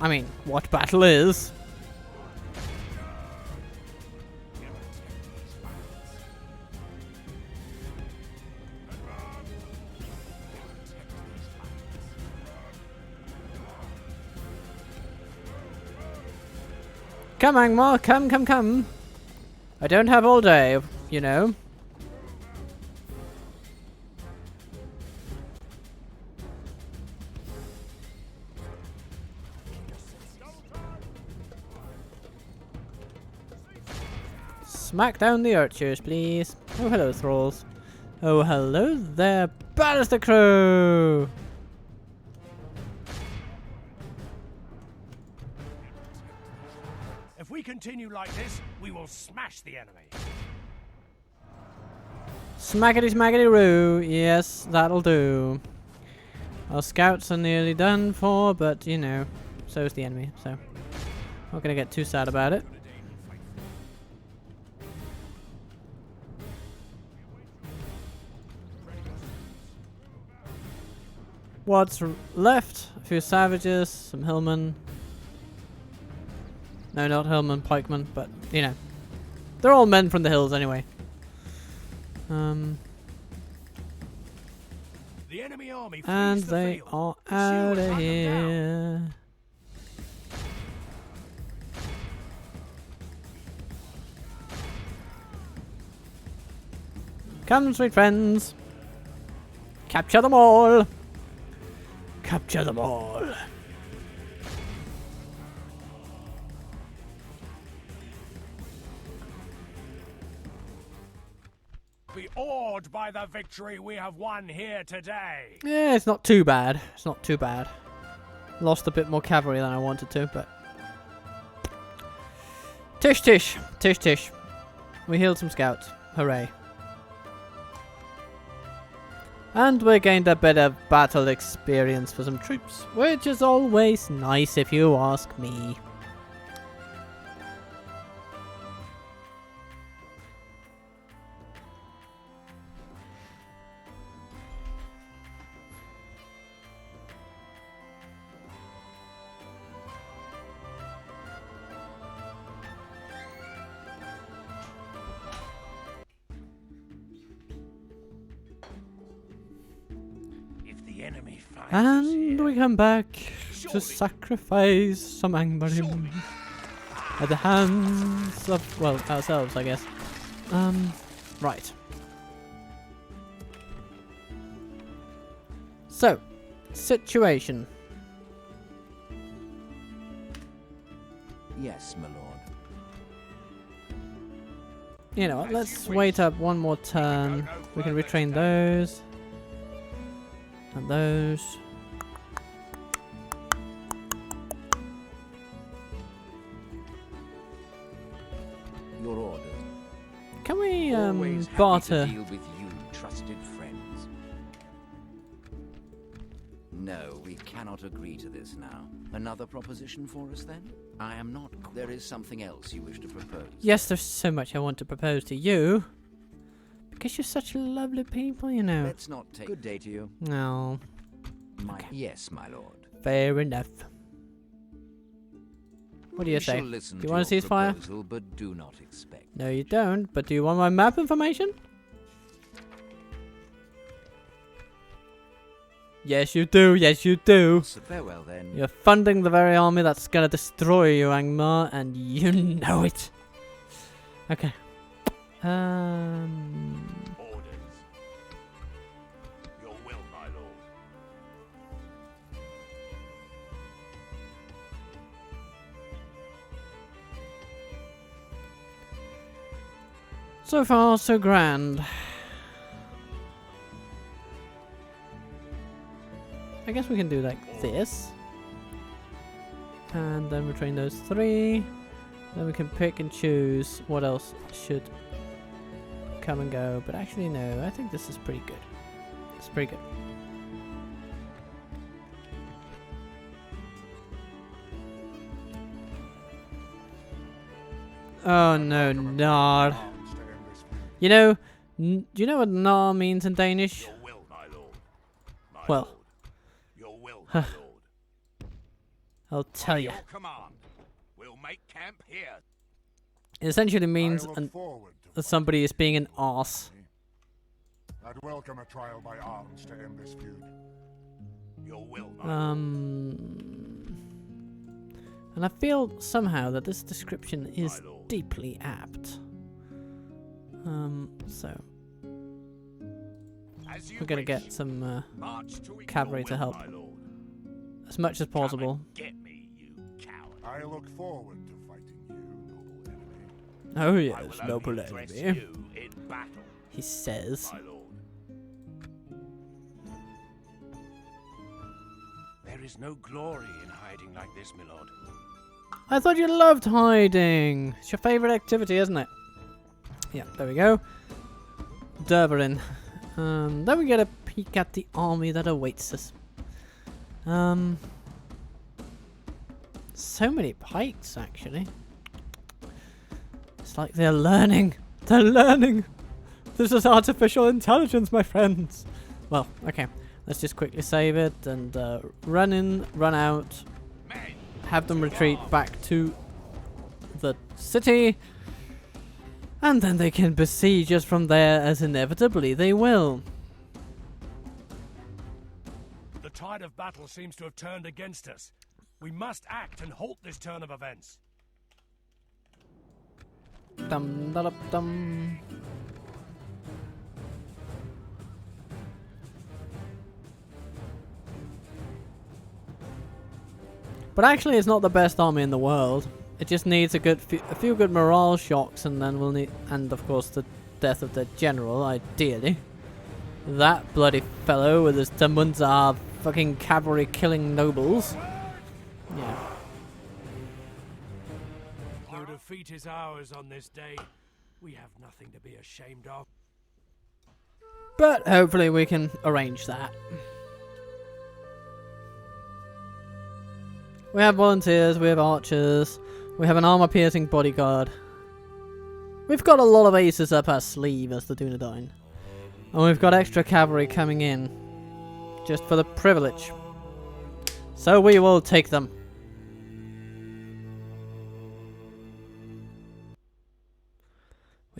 I mean, what battle is? Come, Angmar, come. I don't have all day, you know. Smack down the archers, please. Oh, hello, thralls. Oh, hello there, Ballister Crew! If we continue like this, we will smash the enemy. Smackety smackety roo. Yes, that'll do. Our scouts are nearly done for, but you know, so is the enemy, so not gonna get too sad about it. What's left? A few savages, some hillmen. No, not hillmen, pikemen, but you know, they're all men from the hills anyway. The enemy army And flees the they field. are Pursue out and of hunt them down. here. Come, sweet friends. Capture them all. Capture them all. Be awed by the victory we have won here today. Yeah, it's not too bad. It's not too bad. Lost a bit more cavalry than I wanted to, but... Tish tish. Tish tish. We healed some scouts. Hooray. And we gained a bit of battle experience for some troops, which is always nice if you ask me. If the enemy finds us And here, we come back to surely- sacrifice some Angmarim at the hands of, well, ourselves, I guess. Right. So, situation. Yes, my lord. You know what, let's wait up one more turn. We can retrain those. And those. Your orders. Can we, Always happy barter? to deal with you, trusted friends. No, we cannot agree to this now. Another proposition for us, then? I am not... There is something else you wish to propose. Yes, there's so much I want to propose to you. Because you're such lovely people, you know. Let's not take... Good day to you. No, Yes, my lord. fair enough. What do you We say? shall listen Do you to want a your ceasefire? proposal, but do not expect. No, you don't. But do you want my map information? Yes, you do. Yes, you do. So farewell, then. You're funding the very army that's gonna destroy you, Angmar, and you know it. Okay. Orders. Your will, my lord. So far, so grand. I guess we can do like this. And then we train those 3. Then we can pick and choose what else should come and go. But actually, no, I think this is pretty good. It's pretty good. Oh no, Nar. You know, do you know what Nar means in Danish? Your will, my lord. My Well. lord. Your will, my lord. I'll tell By you. your command, we'll make camp here. It essentially means I look forward to that somebody is being an arse. I'd welcome a trial by arms to end this feud. Your will, my lord. And I feel somehow that this description is My lord. deeply apt. So As you we're gonna wish. get some March to your cavalry to will, help. my lord. as much as Come and possible. get me, you coward. I look forward to fighting you, noble enemy. Oh I yes, will noble only address enemy. you in battle, He says. my lord. There is no glory in hiding like this, my lord. I thought you loved hiding. It's your favorite activity, isn't it? Yeah, there we go. Dunedain. Then we get a peek at the army that awaits us. So many pikes, actually. It's like they're learning. They're learning. This is artificial intelligence, my friends. Well, okay. Let's just quickly save it and run in, run out, have them retreat back to the city, and then they can besiege us from there, as inevitably they will. The tide of battle seems to have turned against us. We must act and halt this turn of events. Dum da dum. But actually, it's not the best army in the world. It just needs a few good morale shocks, and then we'll need, and of course, the death of the general, ideally. That bloody fellow with his Tamunza fucking cavalry killing nobles. Yeah. Though defeat is ours on this day, we have nothing to be ashamed of. But hopefully we can arrange that. We have volunteers, we have archers, we have an armor-piercing bodyguard. We've got a lot of aces up our sleeve as the Dunedain. And we've got extra cavalry coming in, just for the privilege. So we will take them.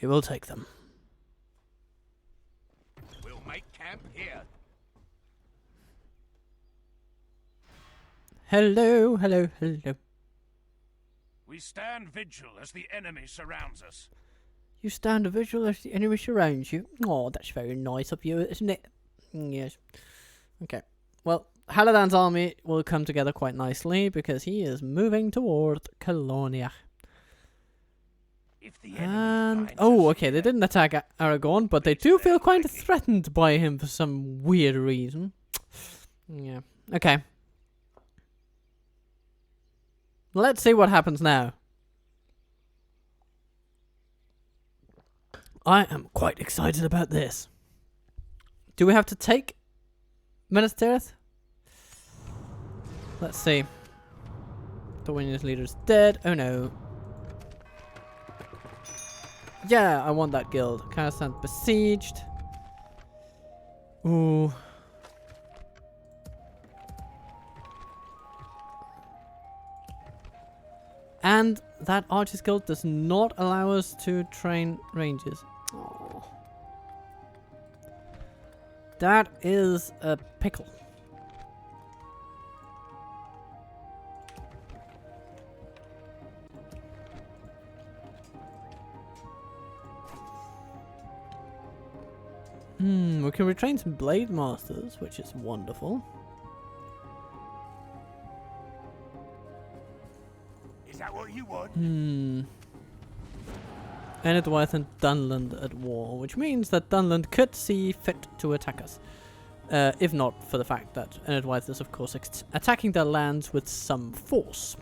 We will take them. We'll make camp here. Hello, hello, hello. We stand vigil as the enemy surrounds us. You stand a visual as the enemy surrounds you. Oh, that's very nice of you, isn't it? Yes. Okay. Well, Haladan's army will come together quite nicely because he is moving toward Colonia. If the enemy And finds oh, us okay, here, they didn't attack Aragon, but they do feel quite threatened by him for some weird reason. Yeah. Okay. Let's see what happens now. I am quite excited about this. Do we have to take Minas Tirith? Let's see. The winner's leader's dead. Oh no. Yeah, I want that guild. Kazakhstan besieged. Ooh. And that Archer's Guild does not allow us to train rangers. Oh. That is a pickle. We can retrain some Blade Masters, which is wonderful. Is that what you want? Enedwaith and Dunland at war, which means that Dunland could see fit to attack us. If not for the fact that Enedwaith is, of course, attacking their lands with some force.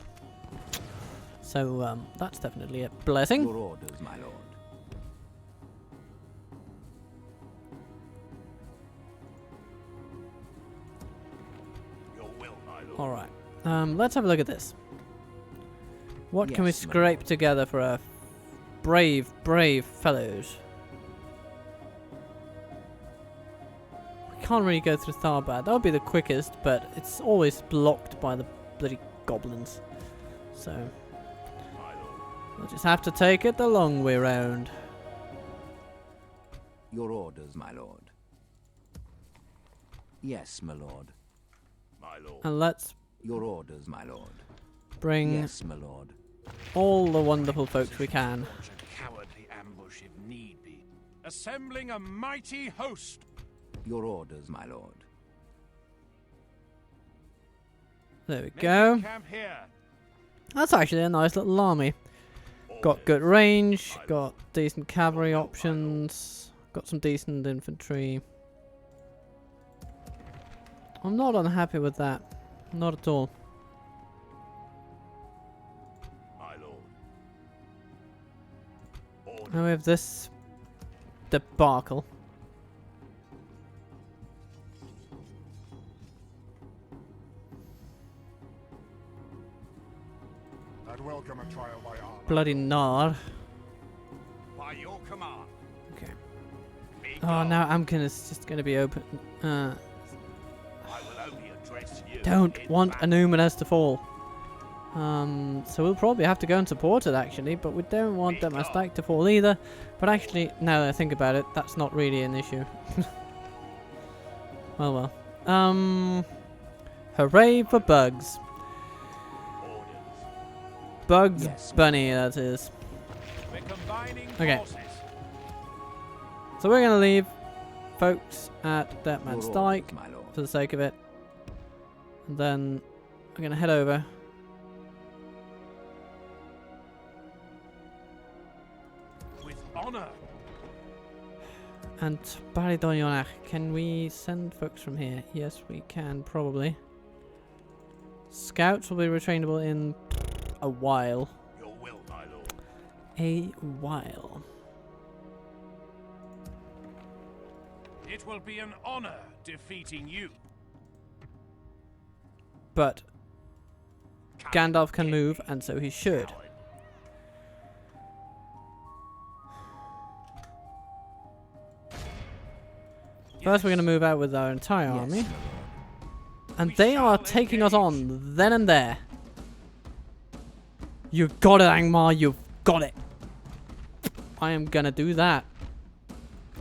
So, that's definitely a blessing. Your orders, my lord. Your will, my lord. Alright. Let's have a look at this. What can we Yes, my scrape lord. together for our brave, brave fellows? We can't really go through Tharbad. That would be the quickest, but it's always blocked by the bloody goblins. So, My lord. we'll just have to take it the long way round. Your orders, my lord. Yes, my lord. My lord. And let's Your orders, my lord. bring Yes, my lord. all the wonderful folks we can. Launch a cowardly ambush if need be. Assembling a mighty host. Your orders, my lord. There we Make go. camp here. That's actually a nice little army. Got good range, got decent cavalry options, got some decent infantry. I'm not unhappy with that. Not at all. My lord. And we have this debacle. welcome a trial by armor. Bloody Nard. By your command. Okay. Be Oh, gone. now Amkin is just going to be open. I will only address you. Don't in want battle. Numenor to fall. So we'll probably have to go and support it actually, but we don't want that Mastak to fall either. But actually, now that I think about it, that's not really an issue. Well. Hooray for Bugs. Bugs Yes. Bunny, that is. We're combining Okay. forces. So we're gonna leave folks at Deadman's Your Dyke orders, my lord. for the sake of it. And then we're gonna head over. With honor. And Baridonionach, can we send folks from here? Yes, we can, probably. Scouts will be retrainable in a while. Your will, my lord. A while. It will be an honor defeating you. But Gandalf can move, and so he should. First, we're going to move out with our entire army. And they are taking us on then and there. You've got it, Angmar. You've got it. I am going to do that.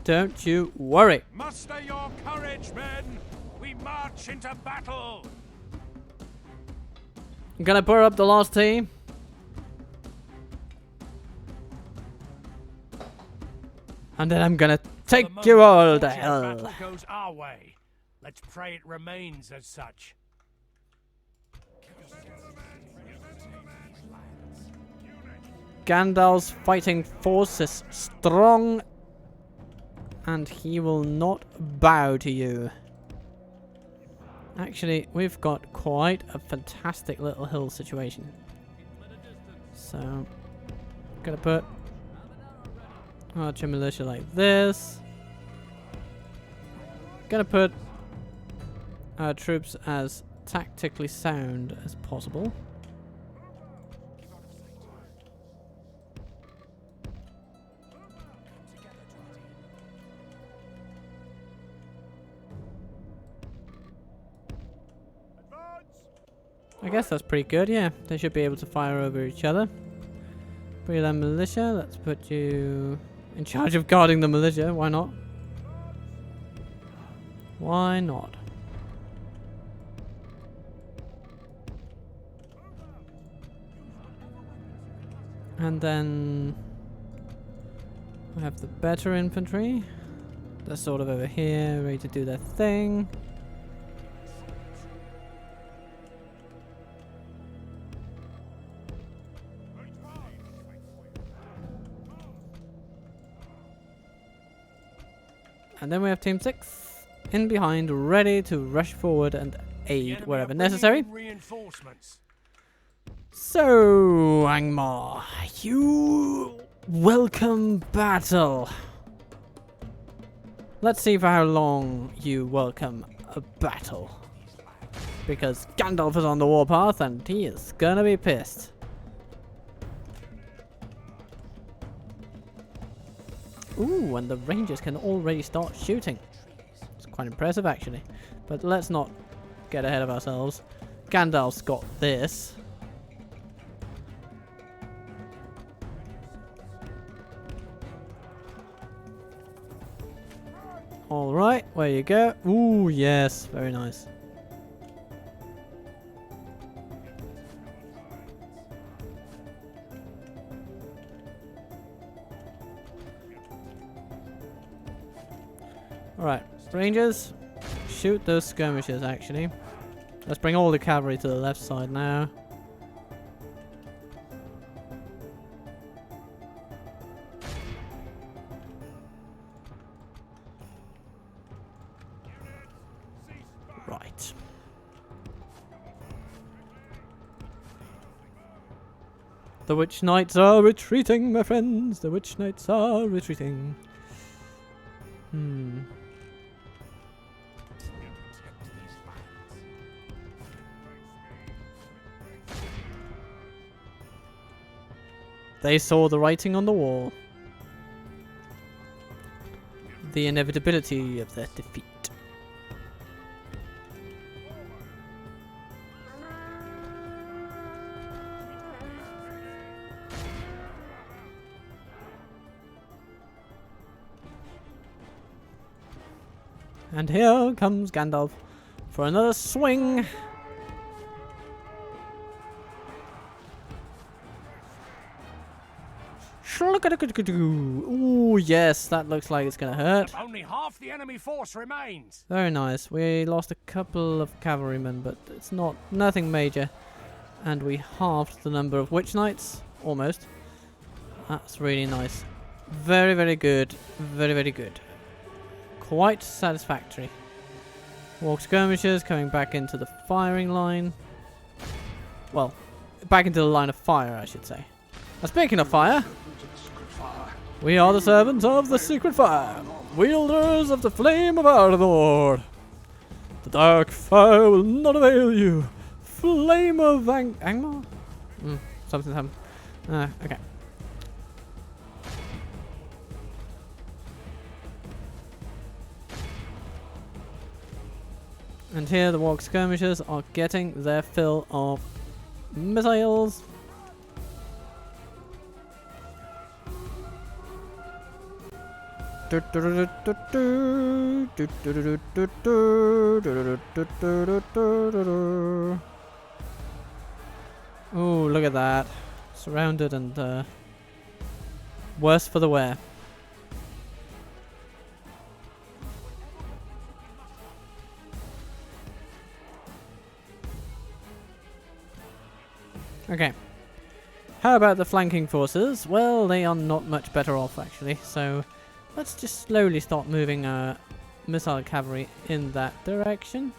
Don't you worry. Muster your courage, men. We march into battle. I'm going to burr up the last team. And then I'm going to take For the you moment, all the to fortune of hell. battle goes our way. Let's pray it remains as such. Gandalf's fighting force is strong, and he will not bow to you. Actually, we've got quite a fantastic little hill situation. So, gonna put archer militia like this. Gonna put our troops as tactically sound as possible. I guess that's pretty good, yeah. They should be able to fire over each other. Breland militia, let's put you in charge of guarding the militia, why not? Why not? And then we have the better infantry. They're sort of over here, ready to do their thing. And then we have Team 6 in behind, ready to rush forward and The aid enemy wherever are bringing necessary. in reinforcements. So, Angmar, you welcome battle. Let's see for how long you welcome a battle. Because Gandalf is on the warpath and he is gonna be pissed. Ooh, and the Rangers can already start shooting. It's quite impressive, actually. But let's not get ahead of ourselves. Gandalf's got this. Alright, where you go. Ooh, yes, very nice. Alright, Rangers, shoot those skirmishers actually. Let's bring all the cavalry to the left side now. Right. The Witch Knights are retreating, my friends. The Witch Knights are retreating. They saw the writing on the wall. The inevitability of their defeat. And here comes Gandalf for another swing. Ooh, yes, that looks like it's gonna hurt. Only half the enemy force remains. Very nice. We lost a couple of cavalrymen, but it's nothing major. And we halved the number of witch knights, almost. That's really nice. Very, very good. Very, very good. Quite satisfactory. Walk skirmishers coming back into the firing line. Well, back into the line of fire, I should say. Now, speaking of fire, we are the servants of the secret fire, wielders of the flame of Ardor. The dark fire will not avail you. Flame of Angmar? Something's happened. Okay. And here the walk skirmishers are getting their fill of missiles. Oh, look at that. Surrounded and worse for the wear. Okay. How about the flanking forces? Well, they are not much better off actually, so let's just slowly start moving our missile cavalry in that direction.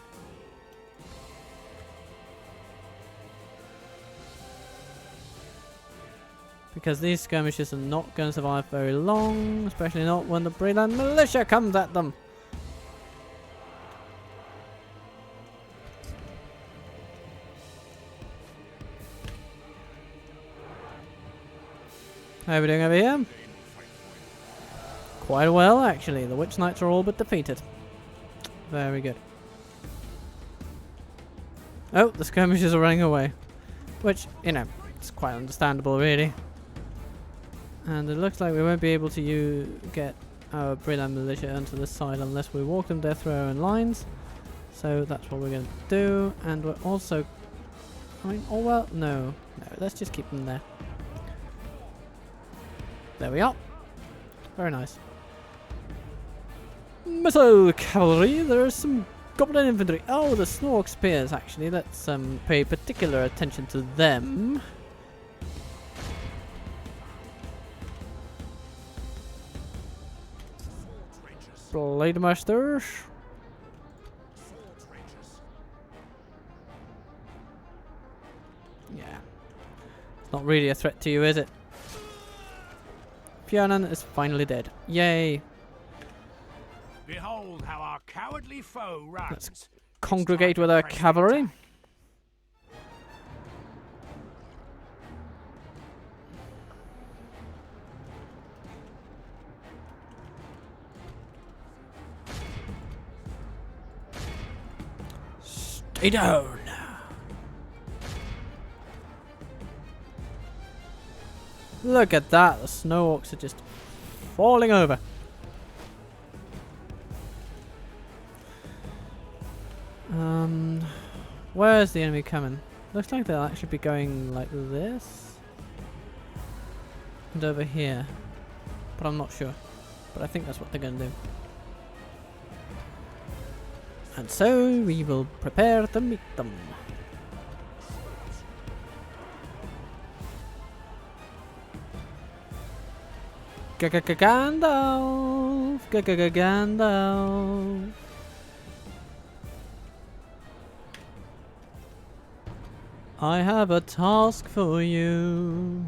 Because these skirmishes are not going to survive very long, especially not when the Breland militia comes at them. How are we doing over here? Quite well, actually. The Witch Knights are all but defeated. Very good. Oh, the skirmishers are running away. Which, you know, it's quite understandable, really. And it looks like we won't be able to get our Breland militia onto this side unless we walk them there through our own lines. So that's what we're going to do. And we're also... I mean, oh well, no. No, let's just keep them there. There we are. Very nice. Missile cavalry. There is some goblin infantry. Oh, the Snork spears, actually. Let's pay particular attention to them. Blade masters. Yeah. It's not really a threat to you, is it? Fjernan is finally dead. Yay. Behold how our cowardly foe runs. Let's congregate with our cavalry. Stay down. Look at that, the snow orcs are just falling over. Where is the enemy coming? Looks like they'll actually be going like this. And over here. But I'm not sure. But I think that's what they're going to do. And so we will prepare to meet them. Gandalf! Gandalf! I have a task for you.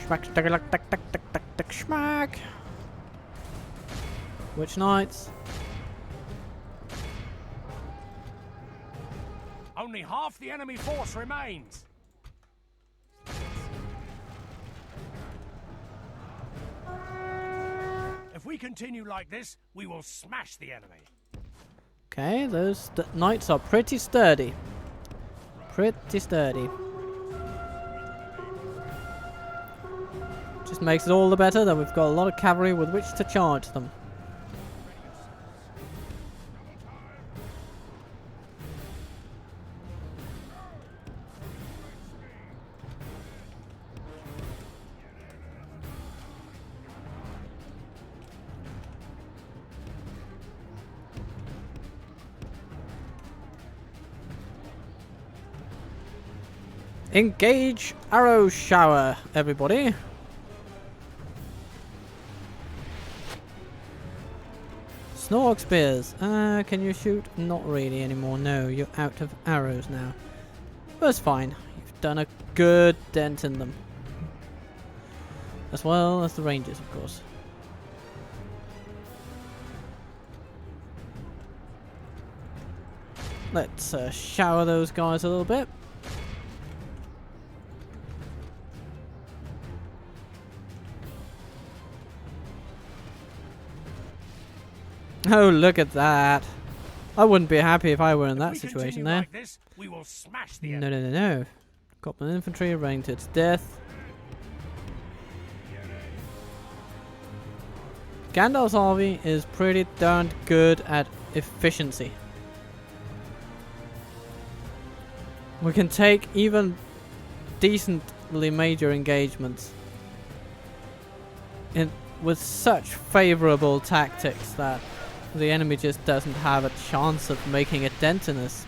Schmack, tack, tack, tack, tack, tack, tack, schmack. Witch Knights. Only half the enemy force remains. If we continue like this, we will smash the enemy. Okay, those knights are pretty sturdy. Pretty sturdy. Just makes it all the better that we've got a lot of cavalry with which to charge them. Engage arrow shower, everybody. Snork spears. Can you shoot? Not really anymore. No, you're out of arrows now. That's fine. You've done a good dent in them. As well as the rangers, of course. Let's shower those guys a little bit. Oh, look at that. I wouldn't be happy if I were in that situation there. Like this, we will smash the No, no, no, no. Goblin infantry running to its death. Gandalf's army is pretty darn good at efficiency. We can take even decently major engagements with such favorable tactics that the enemy just doesn't have a chance of making a dent in us.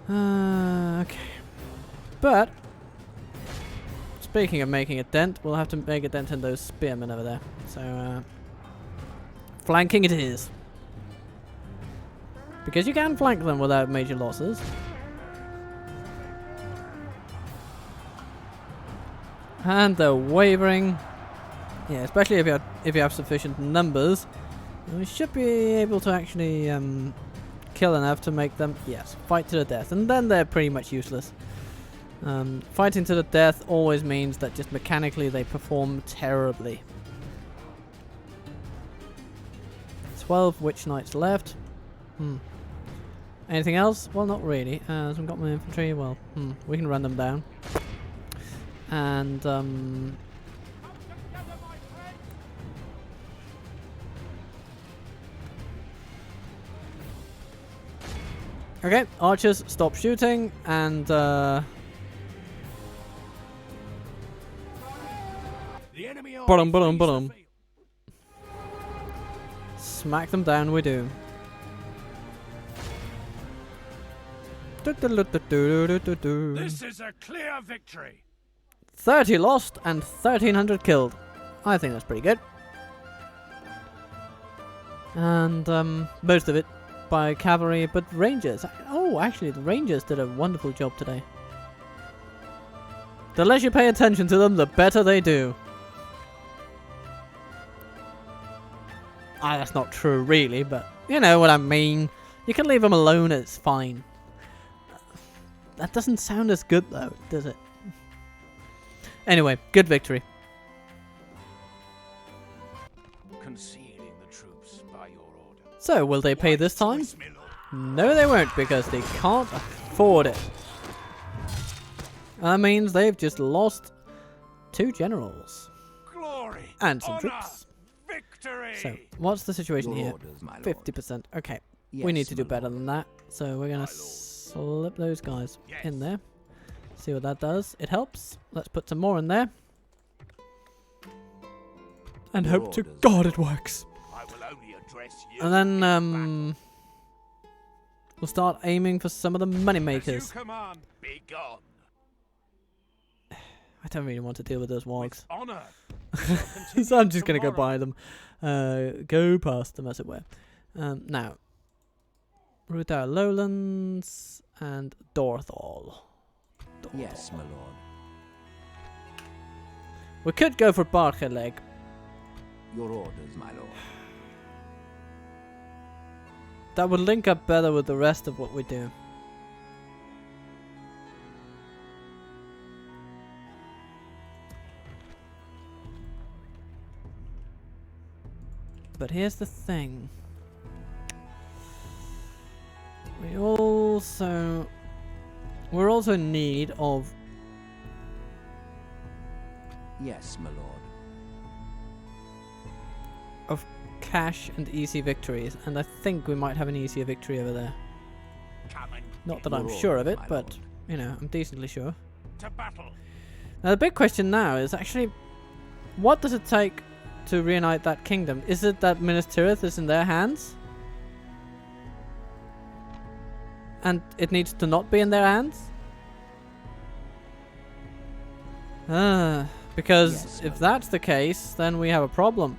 Okay. But, speaking of making a dent, we'll have to make a dent in those spearmen over there. So, flanking it is. Because you can flank them without major losses. And they're wavering. Yeah, especially if you have sufficient numbers, we should be able to actually kill enough to make them, yes, fight to the death, and then they're pretty much useless. Fighting to the death always means that just mechanically they perform terribly. 12 Witch Knights left. Anything else? Well, not really. As we've got my infantry, well, we can run them down. And okay, archers, stop shooting, and boom. Smack them down, we do. This is a clear victory. 30 lost and 1,300 killed. I think that's pretty good. And most of it by cavalry, but rangers. Oh, actually, the rangers did a wonderful job today. The less you pay attention to them, the better they do. That's not true, really, but you know what I mean. You can leave them alone, it's fine. That doesn't sound as good, though, does it? Anyway, good victory. Concealing the troops by your order. So, will they pay this time? No, they won't, because they can't afford it. That means they've just lost 2 generals. Glory, And some honor, troops. victory. So, what's the situation Your here? orders, my lord. 50%. Okay, Yes, we need to do my better lord. than that. So, we're going to slip those guys in there. See what that does. It helps. Let's put some more in there. And Your hope to orders. God it works. I will only address you. And then, we'll start aiming for some of the money makers. As you command, be gone. I don't really want to deal with those wargs. Honor. So I'm just going to go by them. Go past them, as it were. Now, Rudar Lowlands and Dorthal. Yes, my lord. We could go for Barcheleg. Your orders, my lord. That would link up better with the rest of what we do. But here's the thing. We're also in need of Yes, my lord. cash and easy victories, and I think we might have an easier victory over there. Come and Not that Your I'm sure of orders, it, my but lord. you know, I'm decently sure. to battle. Now the big question now is actually, what does it take to reunite that kingdom? Is it that Minas Tirith is in their hands? And it needs to not be in their hands? Because Yes, if my that's the case, then we have a problem.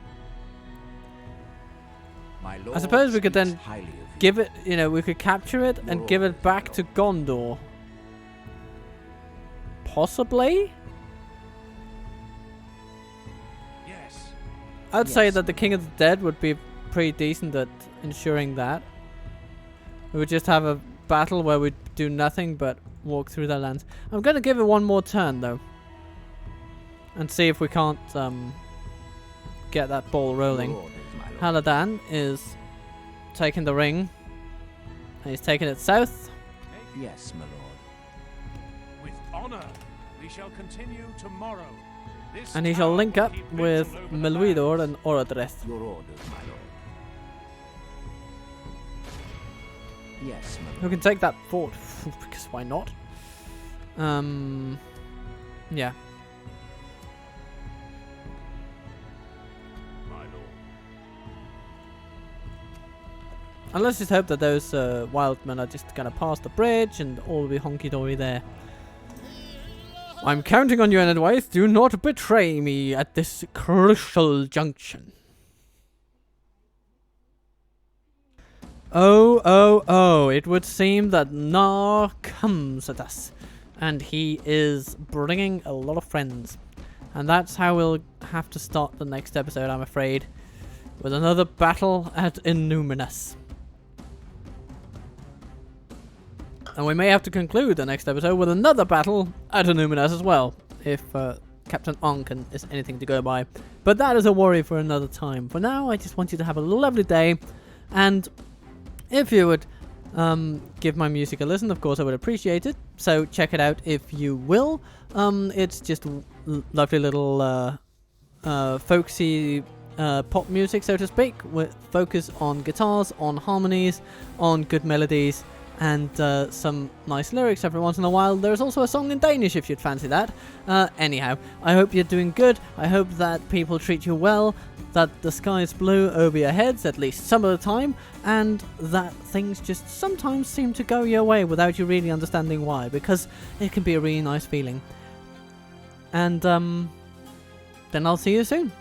My lord I suppose we could speaks then highly of you. Give it, you know, we could capture it and Your give it orders, back my to Gondor. Possibly? Yes. I'd say Yes, that the my King of the Dead would be pretty decent at ensuring that. We would just have a battle where we do nothing but walk through their lands. I'm gonna give it one more turn though. And see if we can't get that ball rolling. Your orders, my lord. Haladan is taking the ring. And he's taking it south. Yes, my lord. With honor, we shall continue tomorrow. This And he shall tower link will up keep with vigil over the Melwidor lands. and Orodreth. Your orders, my lord. Yes, my Who lord. can take that fort? Because why not? Yeah. My lord. And let's just hope that those wild men are just gonna pass the bridge and all will be honky-dory there. I'm counting on you, Edwith. Do not betray me at this crucial junction. Oh, it would seem that Nar comes at us. And he is bringing a lot of friends. And that's how we'll have to start the next episode, I'm afraid. With another battle at Innuminus. And we may have to conclude the next episode with another battle at Innuminus as well. If Captain Onken is anything to go by. But that is a worry for another time. For now, I just want you to have a lovely day. And if you would give my music a listen, of course I would appreciate it. So check it out if you will. It's just lovely little folksy pop music, so to speak, with focus on guitars, on harmonies, on good melodies, and some nice lyrics every once in a while. There's also a song in Danish if you'd fancy that. Anyhow, I hope you're doing good. I hope that people treat you well, that the sky is blue over your heads at least some of the time, and that things just sometimes seem to go your way without you really understanding why, because it can be a really nice feeling. And then I'll see you soon.